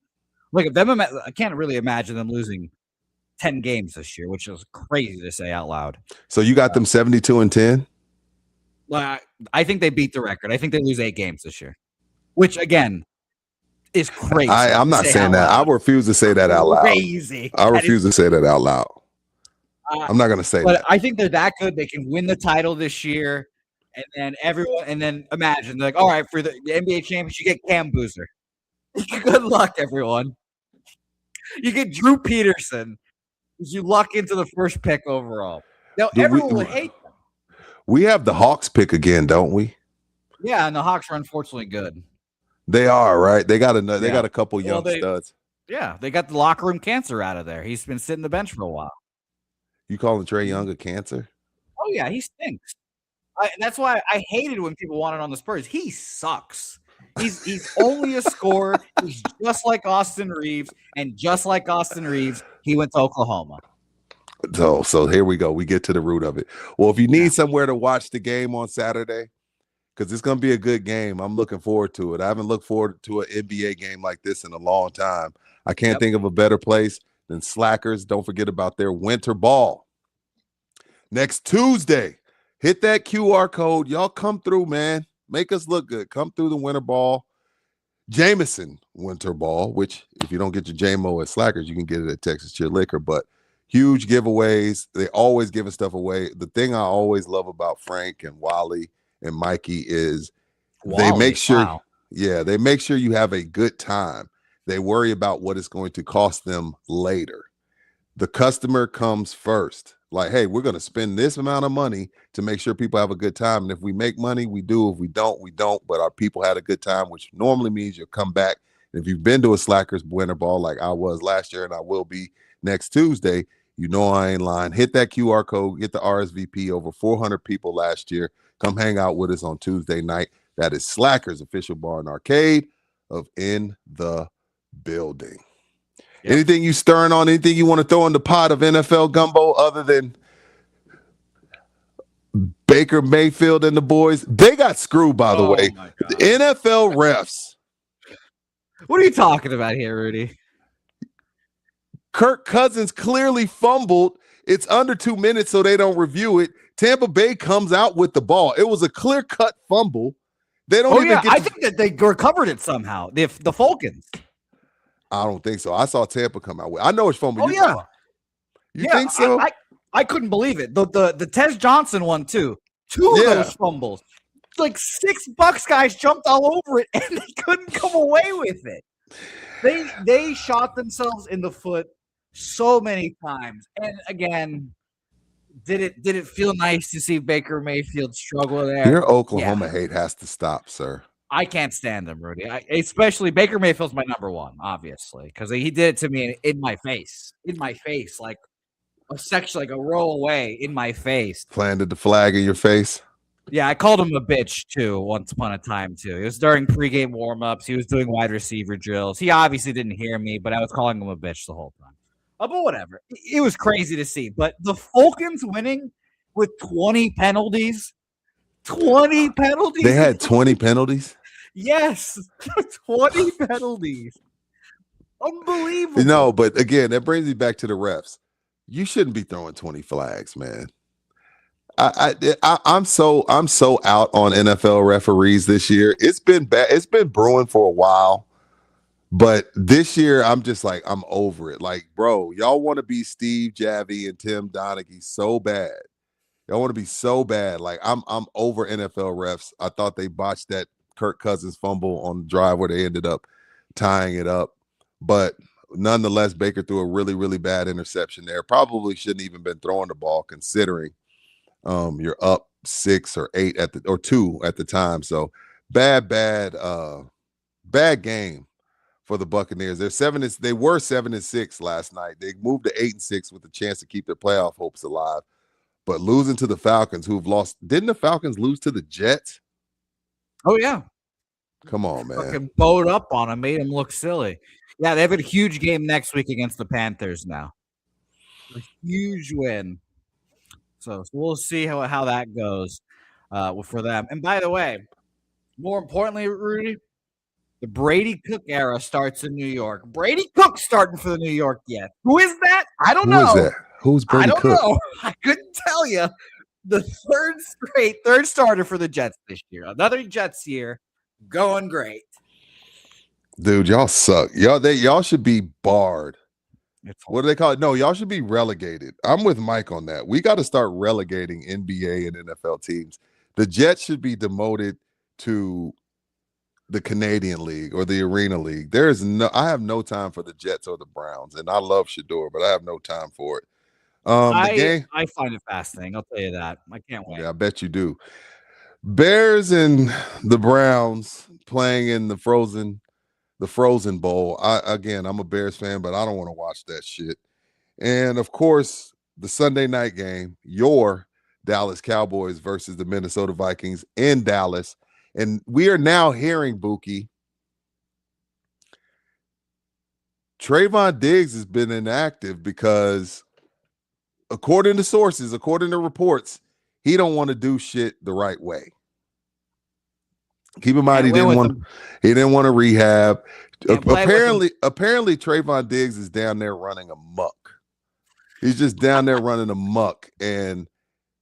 Look, I can't really imagine them losing 10 games this year, which is crazy to say out loud. So you got them 72-10? Well, I think they beat the record. I think they lose 8 games this year, which again is crazy. I'm not saying that. I refuse to say that out loud. Crazy. I refuse to say that out loud. I'm not going to say that. But I think they're that good. They can win the title this year, and then imagine they're like, all right, for the NBA championship, you get Cam Boozer. Good luck, everyone. You get Drew Peterson. You luck into the first pick overall. Now, everyone would hate them. We have the Hawks pick again, don't we? Yeah, and the Hawks are unfortunately good. They are, right? They got a couple young studs. Yeah, they got the locker room cancer out of there. He's been sitting the bench for a while. You calling Trae Young a cancer? Oh, yeah, he stinks. That's why I hated when people wanted on the Spurs. He sucks. He's only a scorer. He's just like Austin Reeves, and just like Austin Reeves, he went to Oklahoma. So here we go. We get to the root of it. Well, if you need somewhere to watch the game on Saturday, because it's going to be a good game, I'm looking forward to it. I haven't looked forward to an NBA game like this in a long time. I can't think of a better place than Slackers. Don't forget about their winter ball. Next Tuesday, hit that QR code. Y'all come through, man. Make us look good. Come through the winter ball. Jameson winter ball, which if you don't get your JMO at Slackers, you can get it at Texas Cheer Liquor. But huge giveaways. They always giving stuff away. The thing I always love about Frank and Wally and Mikey is they make sure, they make sure you have a good time. They worry about what it's going to cost them later. The customer comes first. Like, hey, we're going to spend this amount of money to make sure people have a good time. And if we make money, we do. If we don't, we don't. But our people had a good time, which normally means you'll come back. And if you've been to a Slackers winter ball like I was last year and I will be next Tuesday, you know I ain't lying. Hit that QR code, get the RSVP. Over 400 people last year. Come hang out with us on Tuesday night. That is Slackers official bar and arcade of In the Building. Yep. Anything you stirring on? Anything you want to throw in the pot of NFL gumbo other than Baker Mayfield and the boys? They got screwed, by the way. The NFL refs. What are you talking about here, Rudy? Kirk Cousins clearly fumbled. It's under 2 minutes, so they don't review it. Tampa Bay comes out with the ball. It was a clear-cut fumble. They don't even get I think that they recovered it somehow. The Falcons. I don't think so. I saw Tampa come out with. I know it's fumble. You think so? I couldn't believe it. The Tez Johnson one too. Two of those fumbles. Like 6 Bucks guys jumped all over it and they couldn't come away with it. They shot themselves in the foot so many times. And again, did it feel nice to see Baker Mayfield struggle there? Your Oklahoma hate has to stop, sir. I can't stand him, Rudy. Especially Baker Mayfield's my number one, obviously, because he did it to me in my face, like a section, like a row away in my face. Planted the flag in your face. Yeah, I called him a bitch too once upon a time too. It was during pregame warmups. He was doing wide receiver drills. He obviously didn't hear me, but I was calling him a bitch the whole time. But whatever. It was crazy to see. But the Falcons winning with 20 penalties. 20 penalties. They had 20 penalties? Yes. 20 penalties. Unbelievable. No, but again, that brings me back to the refs. You shouldn't be throwing 20 flags, man. I'm so out on NFL referees this year. It's been bad. It's been brewing for a while. But this year, I'm just like, I'm over it. Like, bro, y'all want to be Steve Javie and Tim Donaghy so bad. Y'all want to be so bad. Like, I'm over NFL refs. I thought they botched that Kirk Cousins fumble on the drive where they ended up tying it up. But nonetheless, Baker threw a really, really bad interception there. Probably shouldn't even been throwing the ball considering you're up 6 or 8 or 2 at the time. So bad game for the Buccaneers. They were 7-6 last night. They moved to 8-6 with a chance to keep their playoff hopes alive. But losing to the Falcons, who've lost. Didn't the Falcons lose to the Jets? Oh, yeah. Come on, man. Fucking bowed up on them, made them look silly. Yeah, they have a huge game next week against the Panthers now. A huge win. So we'll see how that goes for them. And by the way, more importantly, Rudy, the Brady Cook era starts in New York. Brady Cook starting for the New York Jets. Who is that? I don't know. Who is that? Who's Brady Cook? I don't know. I couldn't tell you. The third starter for the Jets this year. Another Jets year. Going great. Dude, y'all suck. Y'all should be barred. What do they call it? No, y'all should be relegated. I'm with Mike on that. We got to start relegating NBA and NFL teams. The Jets should be demoted to the Canadian League or the Arena League. I have no time for the Jets or the Browns, and I love Shador, but I have no time for it. I find it fascinating. I'll tell you that. I can't wait. Yeah, I bet you do. Bears and the Browns playing in the Frozen Bowl. I'm a Bears fan, but I don't want to watch that shit. And of course, the Sunday night game, your Dallas Cowboys versus the Minnesota Vikings in Dallas. And we are now hearing, Buki, Trayvon Diggs has been inactive because according to sources, according to reports, he don't want to do shit the right way. Keep in mind, he didn't want to rehab. Apparently, Trayvon Diggs is down there running amok. He's just down there running amok, and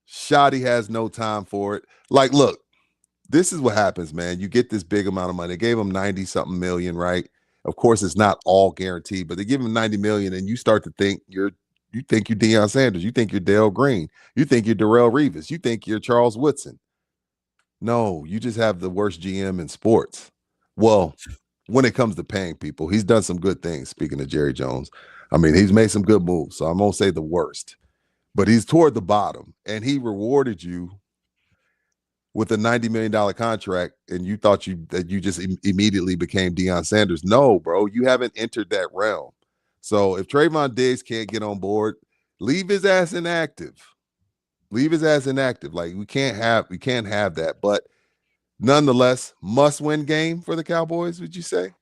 Shoddy has no time for it. Like, look, this is what happens, man. You get this big amount of money. They gave him 90-something million, right? Of course, it's not all guaranteed, but they give him 90 million, and you start to think you think you're Deion Sanders. You think you're Dale Green. You think you're Darrelle Revis. You think you're Charles Woodson. No, you just have the worst GM in sports. Well, when it comes to paying people. He's done some good things. Speaking of Jerry Jones, I mean, he's made some good moves. So I won't say the worst, but he's toward the bottom, and he rewarded you with a $90 million contract, and you thought that you just immediately became Deion Sanders. No, bro, you haven't entered that realm. So if Trayvon Diggs can't get on board, leave his ass inactive. Leave his ass inactive. Like we can't have that. But nonetheless, must-win game for the Cowboys, would you say?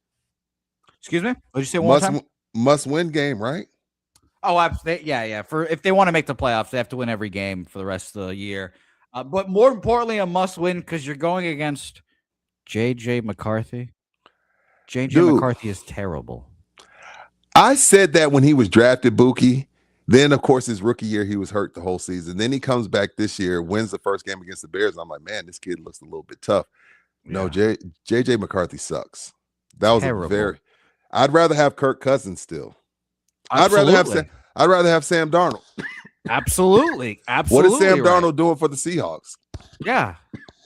Excuse me? What did you say one more time? Must-win game, right? Oh, yeah. For if they want to make the playoffs, they have to win every game for the rest of the year. But more importantly, a must-win because you're going against J.J. McCarthy. J.J. McCarthy is terrible. I said that when he was drafted, Buki. Then, of course, his rookie year, he was hurt the whole season. Then he comes back this year, wins the first game against the Bears. I'm like, man, this kid looks a little bit tough. Yeah. No, J.J. McCarthy sucks. That was terrible. I'd rather have Kirk Cousins still. Absolutely. I'd rather have Sam Darnold. Absolutely. What is Sam Darnold doing for the Seahawks? Yeah.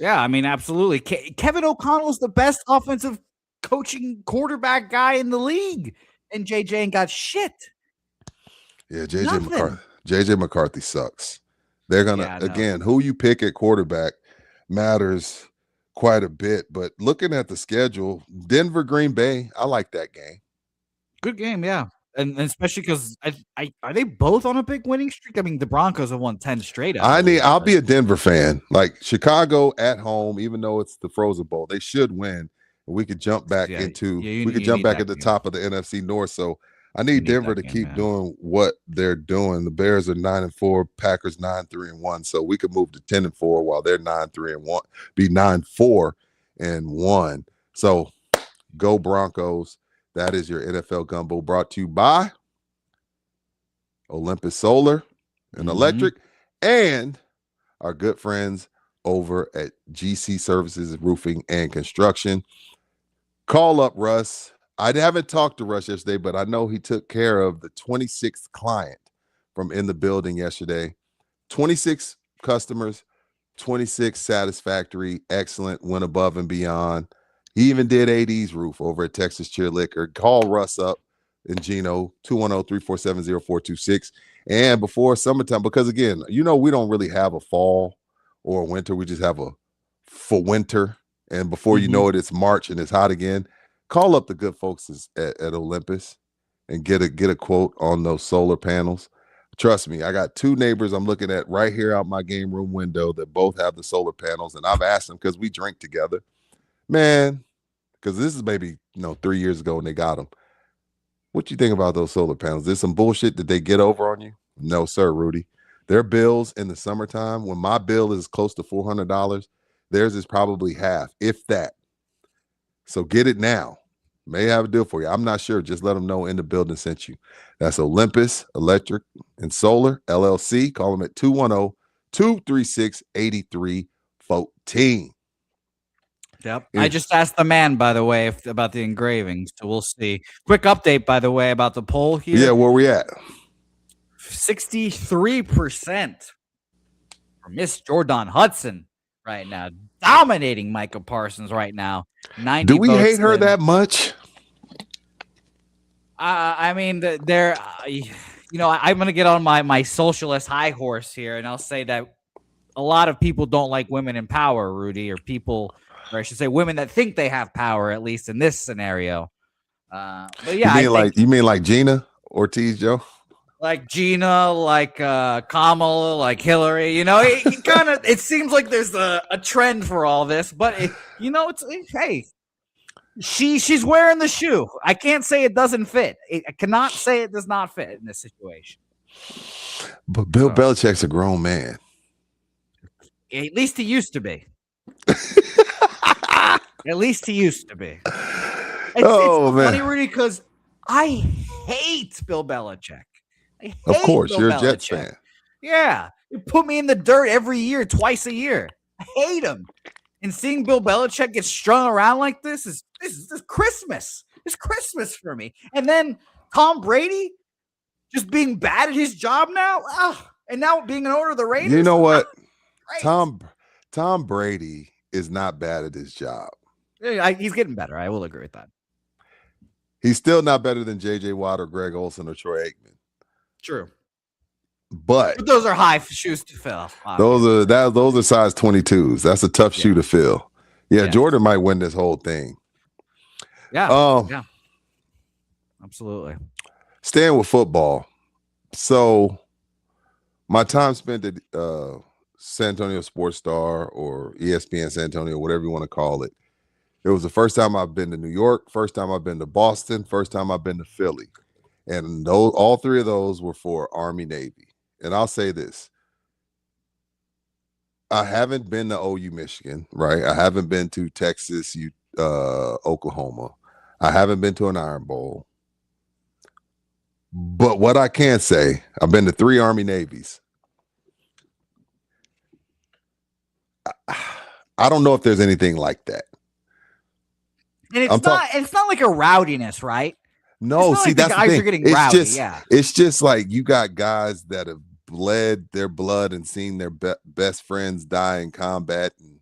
I mean, absolutely. Kevin O'Connell is the best offensive coaching quarterback guy in the league, and JJ ain't got shit. Yeah, JJ McCarthy sucks. They're gonna again, who you pick at quarterback matters quite a bit. But looking at the schedule, Denver, Green Bay, I like that game. Good game, yeah. And especially because are they both on a big winning streak? I mean, the Broncos have won 10 straight. I'll be a Denver fan. Like Chicago at home, even though it's the Frozen Bowl, they should win. We could jump back at the top of the NFC North. So I need Denver to keep doing what they're doing. The Bears are 9-4, Packers 9-3-1. So we could move to 10-4 while they're 9-3-1, be 9-4-1. So go Broncos. That is your NFL Gumbo, brought to you by Olympus Solar and Electric and our good friends over at GC Services Roofing and Construction. Call up Russ. I haven't talked to Russ yesterday, but I know he took care of the 26th client from in the building yesterday. 26 customers, 26 satisfactory, excellent, went above and beyond. He even did AD's roof over at Texas Cheer Liquor. Call Russ up and Gino, 210-347-0426. And before summertime, because again, we don't really have a fall or a winter. We just have a for winter. And before you know it, it's March and it's hot again. Call up the good folks at Olympus and get a quote on those solar panels. Trust me, I got two neighbors I'm looking at right here out my game room window that both have the solar panels. And I've asked them because we drink together. Man, because this is maybe 3 years ago when they got them. What you think about those solar panels? There's some bullshit that they get over on you? No, sir, Rudy. Their bills in the summertime, when my bill is close to $400, theirs is probably half, if that. So get it now. May have a deal for you. I'm not sure. Just let them know in the building sent you. That's Olympus Electric and Solar, LLC. Call them at 210-236-8314. Yep. I just asked the man, by the way, about the engravings, so we'll see. Quick update, by the way, about the poll here. Yeah, where we at? 63% for Miss Jordan Hudson right now, dominating Micah Parsons right now. 90. Do we hate her that much? I mean, I'm going to get on my socialist high horse here, and I'll say that a lot of people don't like women in power, Rudy, or I should say women that think they have power, at least in this scenario. But yeah, you mean like Gina Ortiz, Joe? Like Gina, like Kamala, like Hillary. It seems like there's a trend for all this, but hey, she's wearing the shoe. I can't say it doesn't fit. I cannot say it does not fit in this situation. But Bill Belichick's a grown man. At least he used to be. At least he used to be. It's funny, Rudy, because I hate Bill Belichick. Of course, you're a Jets fan. Yeah, you put me in the dirt every year, twice a year. I hate him. And seeing Bill Belichick get strung around like this is Christmas. It's Christmas for me. And then Tom Brady just being bad at his job now, and now being an owner of the Raiders. You know what? Tom Brady is not bad at his job. He's getting better. I will agree with that. He's still not better than J.J. Watt or Greg Olson or Troy Aikman. True. But those are high shoes to fill. Those are size 22s. That's a tough shoe to fill. Yeah, Jordan might win this whole thing. Yeah. Absolutely. Staying with football. So my time spent at San Antonio Sports Star or ESPN San Antonio, whatever you want to call it. It was the first time I've been to New York, first time I've been to Boston, first time I've been to Philly. And all three of those were for Army Navy. And I'll say this. I haven't been to OU Michigan, right? I haven't been to Texas, Oklahoma. I haven't been to an Iron Bowl. But what I can say, I've been to 3 Army Navies. I don't know if there's anything like that. And it's not like a rowdiness, right? No, see, like that's the guys the thing. are getting rowdy. It's just like you got guys that have bled their blood and seen their best friends die in combat, and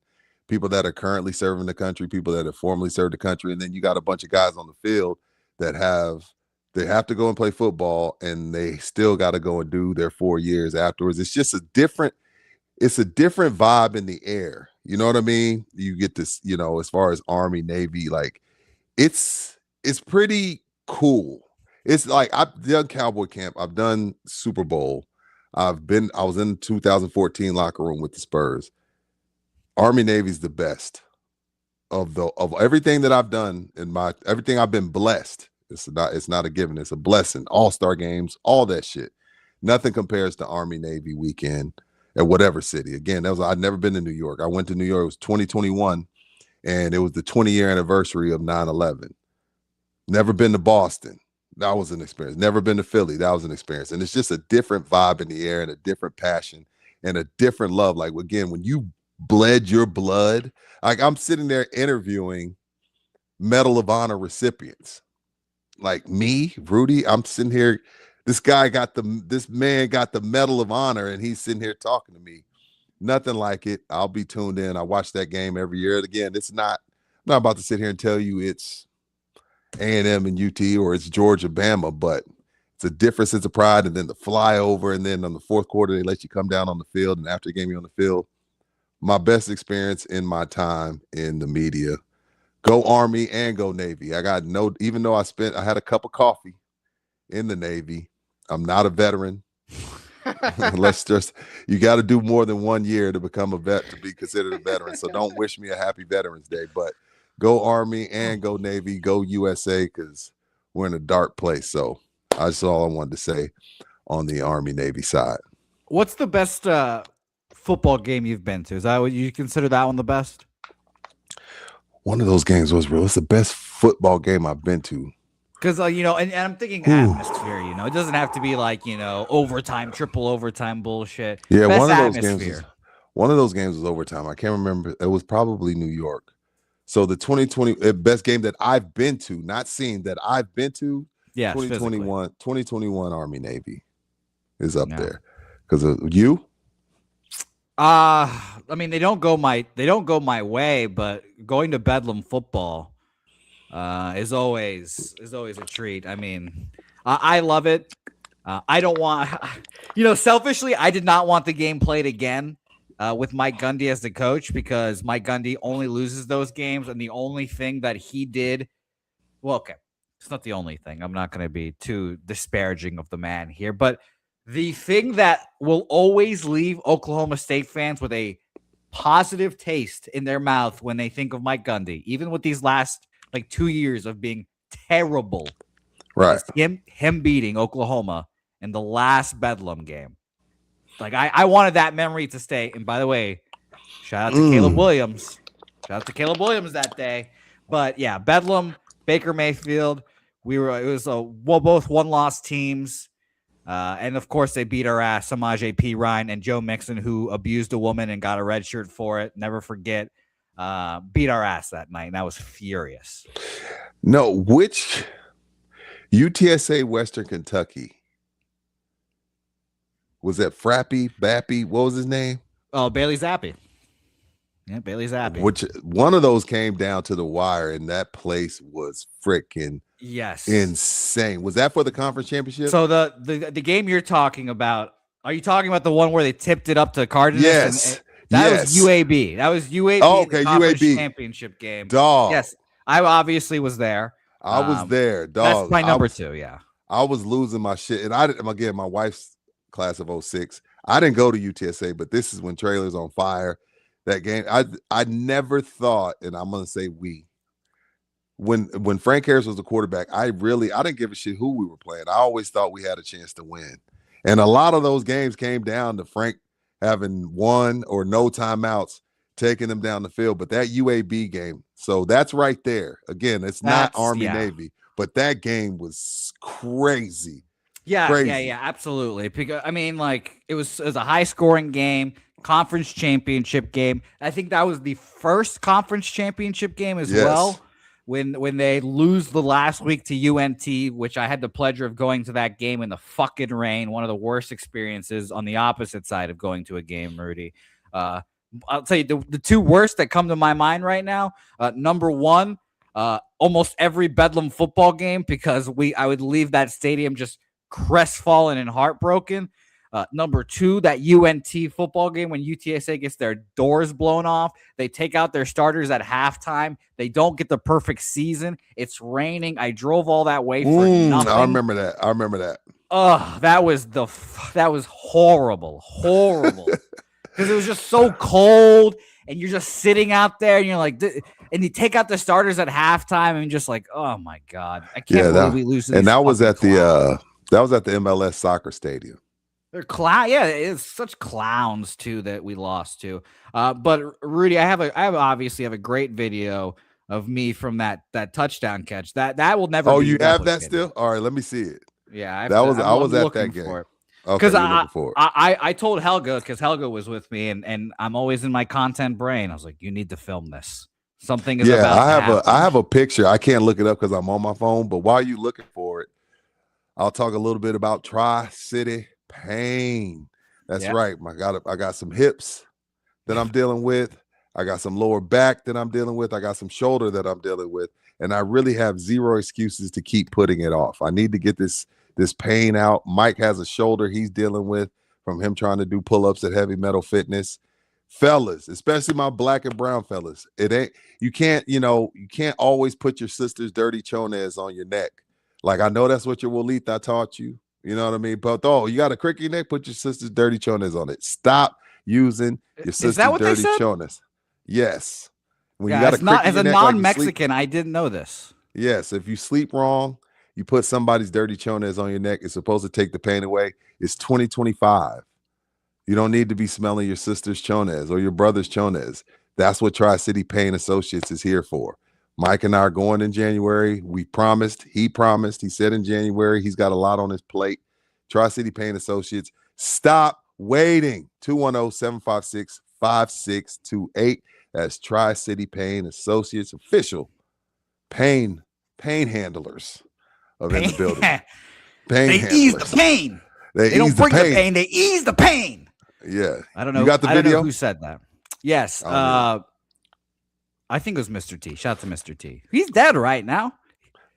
people that are currently serving the country, people that have formerly served the country, and then you got a bunch of guys on the field that have to go and play football, and they still got to go and do their 4 years afterwards. It's just a different vibe in the air. You know what I mean? You get this, as far as Army, Navy, like it's pretty cool. It's like I've done Cowboy Camp. I've done Super Bowl. I was in 2014 locker room with the Spurs. Army Navy's the best of everything that I've done everything I've been blessed. It's not a given. It's a blessing. All-star games, all that shit. Nothing compares to Army Navy weekend at whatever city. Again, I'd never been to New York. I went to New York. It was 2021, and it was the 20-year anniversary of 9/11. Never been to Boston. That was an experience. Never been to Philly. That was an experience. And it's just a different vibe in the air and a different passion and a different love. Like, again, when you bled your blood, like I'm sitting there interviewing Medal of Honor recipients. Like me, Rudy, I'm sitting here. This man got the Medal of Honor, and he's sitting here talking to me. Nothing like it. I'll be tuned in. I watch that game every year. And again, I'm not about to sit here and tell you it's A&M and UT or it's Georgia, Bama, but it's a different sense of pride. And then the flyover, and then on the fourth quarter, they let you come down on the field, and after the game, you're on the field. My best experience in my time in the media. Go Army and go Navy. Even though I had a cup of coffee in the Navy, I'm not a veteran. You got to do more than 1 year to become a vet to be considered a veteran. So don't wish me a happy Veterans Day, but go Army and go Navy, go USA, because we're in a dark place. So that's all I wanted to say on the Army Navy side. What's the best football game you've been to? Is that what you consider that one the best? One of those games was real. It's the best football game I've been to. Because, and I'm thinking atmosphere, it doesn't have to be like, overtime, triple overtime bullshit. Yeah, best one of those games was overtime. I can't remember. It was probably New York. So the 2020 best game that I've been to, not seen, that I've been to, 2021 Army Navy is up there. Because of you? They don't go my way, but going to Bedlam football is always a treat. I mean, I love it. I don't want, selfishly, I did not want the game played again with Mike Gundy as the coach, because Mike Gundy only loses those games, and the only thing that he did, it's not the only thing. I'm not going to be too disparaging of the man here, but the thing that will always leave Oklahoma State fans with a positive taste in their mouth when they think of Mike Gundy, even with these last 2 years of being terrible, right? Him beating Oklahoma in the last Bedlam game. I wanted that memory to stay. And by the way, shout out to Caleb Williams. Shout out to Caleb Williams that day. But yeah, Bedlam, Baker Mayfield. It was both one-loss teams. And of course, they beat our ass, Samaje Perine and Joe Mixon, who abused a woman and got a red shirt for it. Never forget. Beat our ass that night, and I was furious. No, which UTSA Western Kentucky? Was that Bappy? What was his name? Oh, Bailey Zappi. Yeah, Bailey Zappi. Which one of those came down to the wire, and that place was freaking insane. Was that for the conference championship? So the game you're talking about, are you talking about the one where they tipped it up to Cardenas? Yes. That was UAB. That was UAB. Oh, okay, the conference UAB championship game. Dog. Yes, I obviously was there. I was there, dog. That's my number 2. Yeah, I was losing my shit, and I didn't. Again, my wife's class of 06. I didn't go to UTSA, but this is when Trailers on Fire. That game, I never thought, and I'm gonna say when Frank Harris was the quarterback, I didn't give a shit who we were playing. I always thought we had a chance to win, and a lot of those games came down to Frank having one or no timeouts, taking them down the field. But that UAB game, so that's right there. Again, it's not Army Navy, but that game was crazy. Yeah, absolutely. Because I mean, like it was a high scoring game, conference championship game. I think that was the first conference championship game as well. When they lose the last week to UNT, which I had the pleasure of going to that game in the fucking rain, one of the worst experiences on the opposite side of going to a game, Rudy. I'll tell you the 2 worst that come to my mind right now. Number 1, almost every Bedlam football game, because I would leave that stadium just crestfallen and heartbroken. Number 2, that UNT football game when UTSA gets their doors blown off. They take out their starters at halftime. They don't get the perfect season. It's raining. I drove all that way for nothing. I remember that. Oh, that was horrible. Because it was just so cold, and you're just sitting out there, and you're like, and you take out the starters at halftime, and just like, oh my God, I can't believe we lose. And that was at the MLS soccer stadium. They're it's such clowns too that we lost to. But Rudy, I obviously have a great video of me from that touchdown catch. That will never. Oh, be you have that replicated. still? All right, let me see it. Yeah, I was at that game. Because I told Helga, because Helga was with me, and I'm always in my content brain. I was like, you need to film this. Something is about to happen. I have a picture. I can't look it up because I'm on my phone. But while you're looking for it, I'll talk a little bit about Tri-City pain. That's right. I got some hips that I'm dealing with. I got some lower back that I'm dealing with. I got some shoulder that I'm dealing with. And I really have zero excuses to keep putting it off. I need to get this pain out. Mike has a shoulder he's dealing with from him trying to do pull-ups at Heavy Metal Fitness. Fellas, especially my black and brown fellas, you can't always put your sister's dirty chones on your neck. Like, I know that's what your Wolita taught you. You know what I mean? But you got a cricky neck, put your sister's dirty chones on it. Stop using your sister's dirty chones. Yes. When you got as a non-Mexican, I didn't know this. Yes, if you sleep wrong, you put somebody's dirty chones on your neck, it's supposed to take the pain away. It's 2025. You don't need to be smelling your sister's chones or your brother's chones. That's what Tri-City Pain Associates is here for. Mike and I are going in January. We promised. He promised. He said in January he's got a lot on his plate. Tri-City Pain Associates. Stop waiting. 210-756-5628. That's Tri-City Pain Associates, official pain handlers of in the building. They ease the pain. They don't bring the pain. They ease the pain. Yeah. I don't know. You got the video? I don't know who said that. Yes. I think it was Mr. T. Shout out to Mr. T. He's dead right now.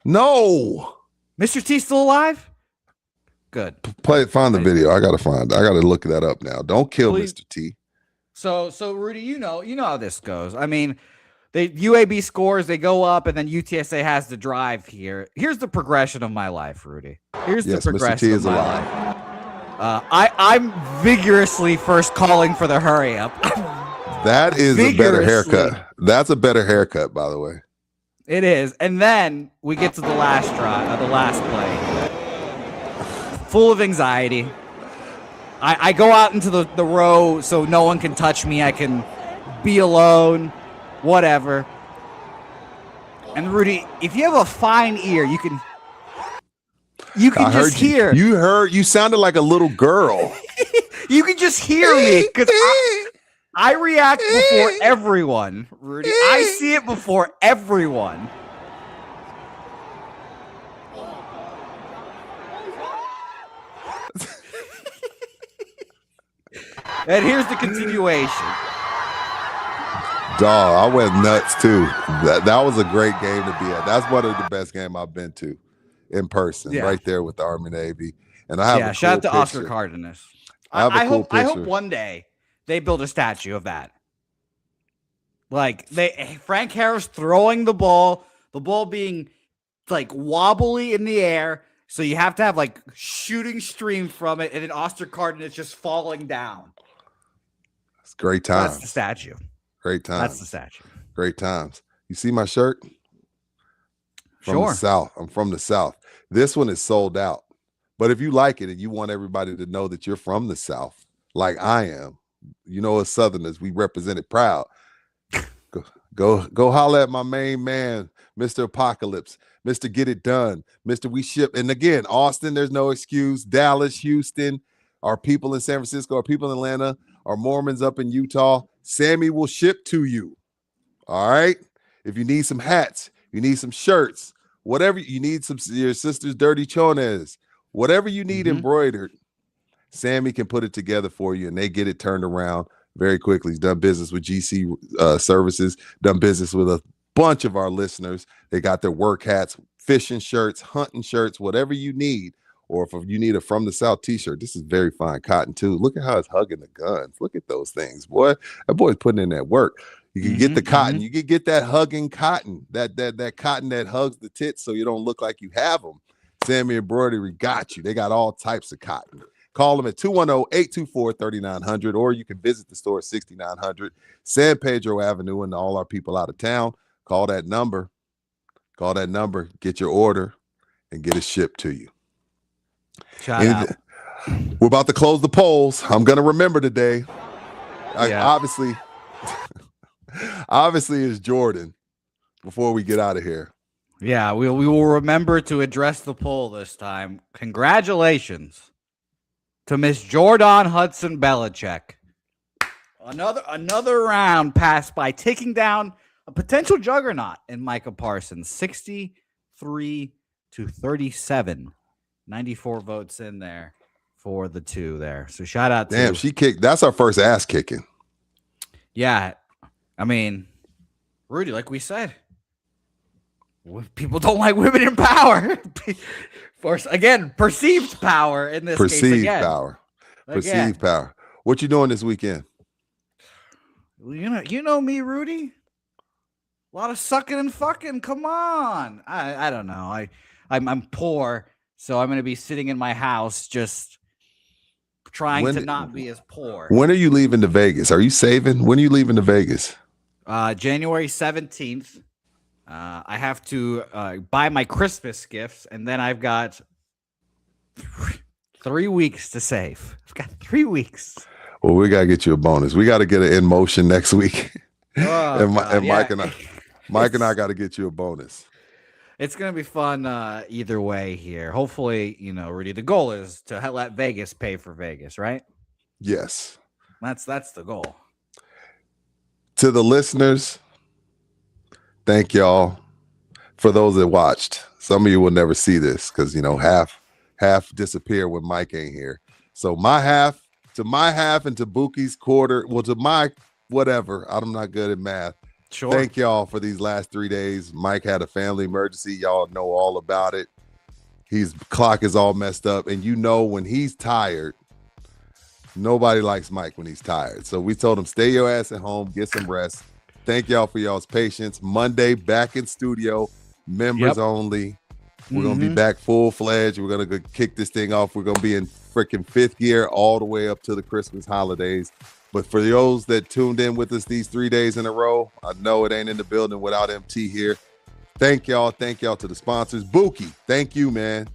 No. Mr. T still alive? Good. Find the video. I gotta look that up now. Don't kill Mr. T. So Rudy, you know how this goes. I mean, UAB scores, they go up, and then UTSA has the drive here. Here's the progression of my life, Rudy. Here's the progression of my life. I'm vigorously first calling for the hurry up. That is a better haircut. That's a better haircut, by the way. It is. And then we get to the last drive, the last play. Full of anxiety. I go out into the row so no one can touch me. I can be alone, whatever. And Rudy, if you have a fine ear, you can just hear. You sounded like a little girl. You can just hear me because I react before everyone, Rudy. I see it before everyone. And here's the continuation. Dog, I went nuts too. That was a great game to be at. That's one of the best games I've been to in person, right there with the Army Navy. And I have a cool shout out to picture. Oscar Cardenas. I hope one day they build a statue of that. Like Frank Harris throwing the ball being like wobbly in the air, so you have to have like shooting stream from it, and then Oscar Cardenas just falling down. It's great times. That's the statue. Great times. That's the statue. Great times. You see my shirt? From the South. I'm from the South. This one is sold out. But if you like it and you want everybody to know that you're from the South, like I am, you know, as Southerners, we represent it proud. Go holler at my main man, Mr. Apocalypse, Mr. Get It Done, Mr. We Ship. And again, Austin, there's no excuse. Dallas, Houston, our people in San Francisco, our people in Atlanta, our Mormons up in Utah. Sammy will ship to you. All right. If you need some hats, you need some shirts, whatever you need, some your sister's dirty chones, whatever you need embroidered, Sammy can put it together for you, and they get it turned around very quickly. He's done business with GC Services, done business with a bunch of our listeners. They got their work hats, fishing shirts, hunting shirts, whatever you need. Or if you need a From the South t-shirt, this is very fine cotton too. Look at how it's hugging the guns. Look at those things, boy. That boy's putting in that work. You can get the cotton. You can get that hugging cotton, that cotton that hugs the tits so you don't look like you have them. Sammy Embroidery got you. They got all types of cotton. Call them at 210-824-3900, or you can visit the store at 6900 San Pedro Avenue, and all our people out of town. Call that number. Get your order and get it shipped to you. Shout out. We're about to close the polls. I'm going to remember today. Obviously it's Jordan before we get out of here. Yeah, we will remember to address the poll this time. Congratulations to Miss Jordan Hudson Belichick. Another round passed by, taking down a potential juggernaut in Micah Parsons, 63-37. 94 votes in there for the two there. So shout out to she kicked. That's our first ass kicking. Yeah. I mean, Rudy, like we said, people don't like women in power. Again, perceived power in this case. Perceived power. What you doing this weekend? You know me, Rudy. A lot of sucking and fucking. Come on. I don't know. I'm poor, so I'm going to be sitting in my house just trying to not be as poor. When are you leaving to Vegas? Are you saving? When are you leaving to Vegas? January 17th. I have to buy my Christmas gifts, and then I've got 3 weeks to save. I've got 3 weeks. Well, we got to get you a bonus. We got to get it in motion next week. Mike and I got to get you a bonus. It's going to be fun either way here. Hopefully, Rudy, the goal is to let Vegas pay for Vegas, right? Yes. That's the goal. To the listeners, thank y'all. For those that watched, some of you will never see this because, half disappear when Mike ain't here. So my half and to Bookie's quarter, well, to my whatever, I'm not good at math. Sure. Thank y'all for these last 3 days. Mike had a family emergency. Y'all know all about it. His clock is all messed up. And when he's tired, nobody likes Mike when he's tired. So we told him, stay your ass at home, get some rest. Thank y'all for y'all's patience. Monday, back in studio, members only. We're going to be back full-fledged. We're going to kick this thing off. We're going to be in freaking fifth gear all the way up to the Christmas holidays. But for those that tuned in with us these 3 days in a row, I know it ain't in the building without MT here. Thank y'all. Thank y'all to the sponsors. Bookie, thank you, man.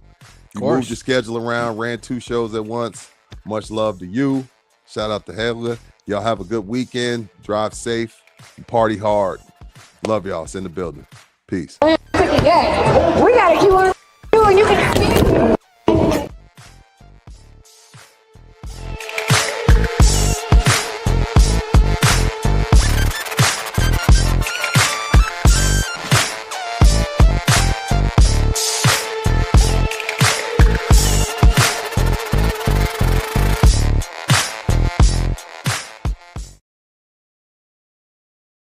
You moved your schedule around, ran 2 shows at once. Much love to you. Shout out to Helga. Y'all have a good weekend. Drive safe. Party hard. Love y'all. It's in the building. Peace. Pretty good. We got to keep on doing. You can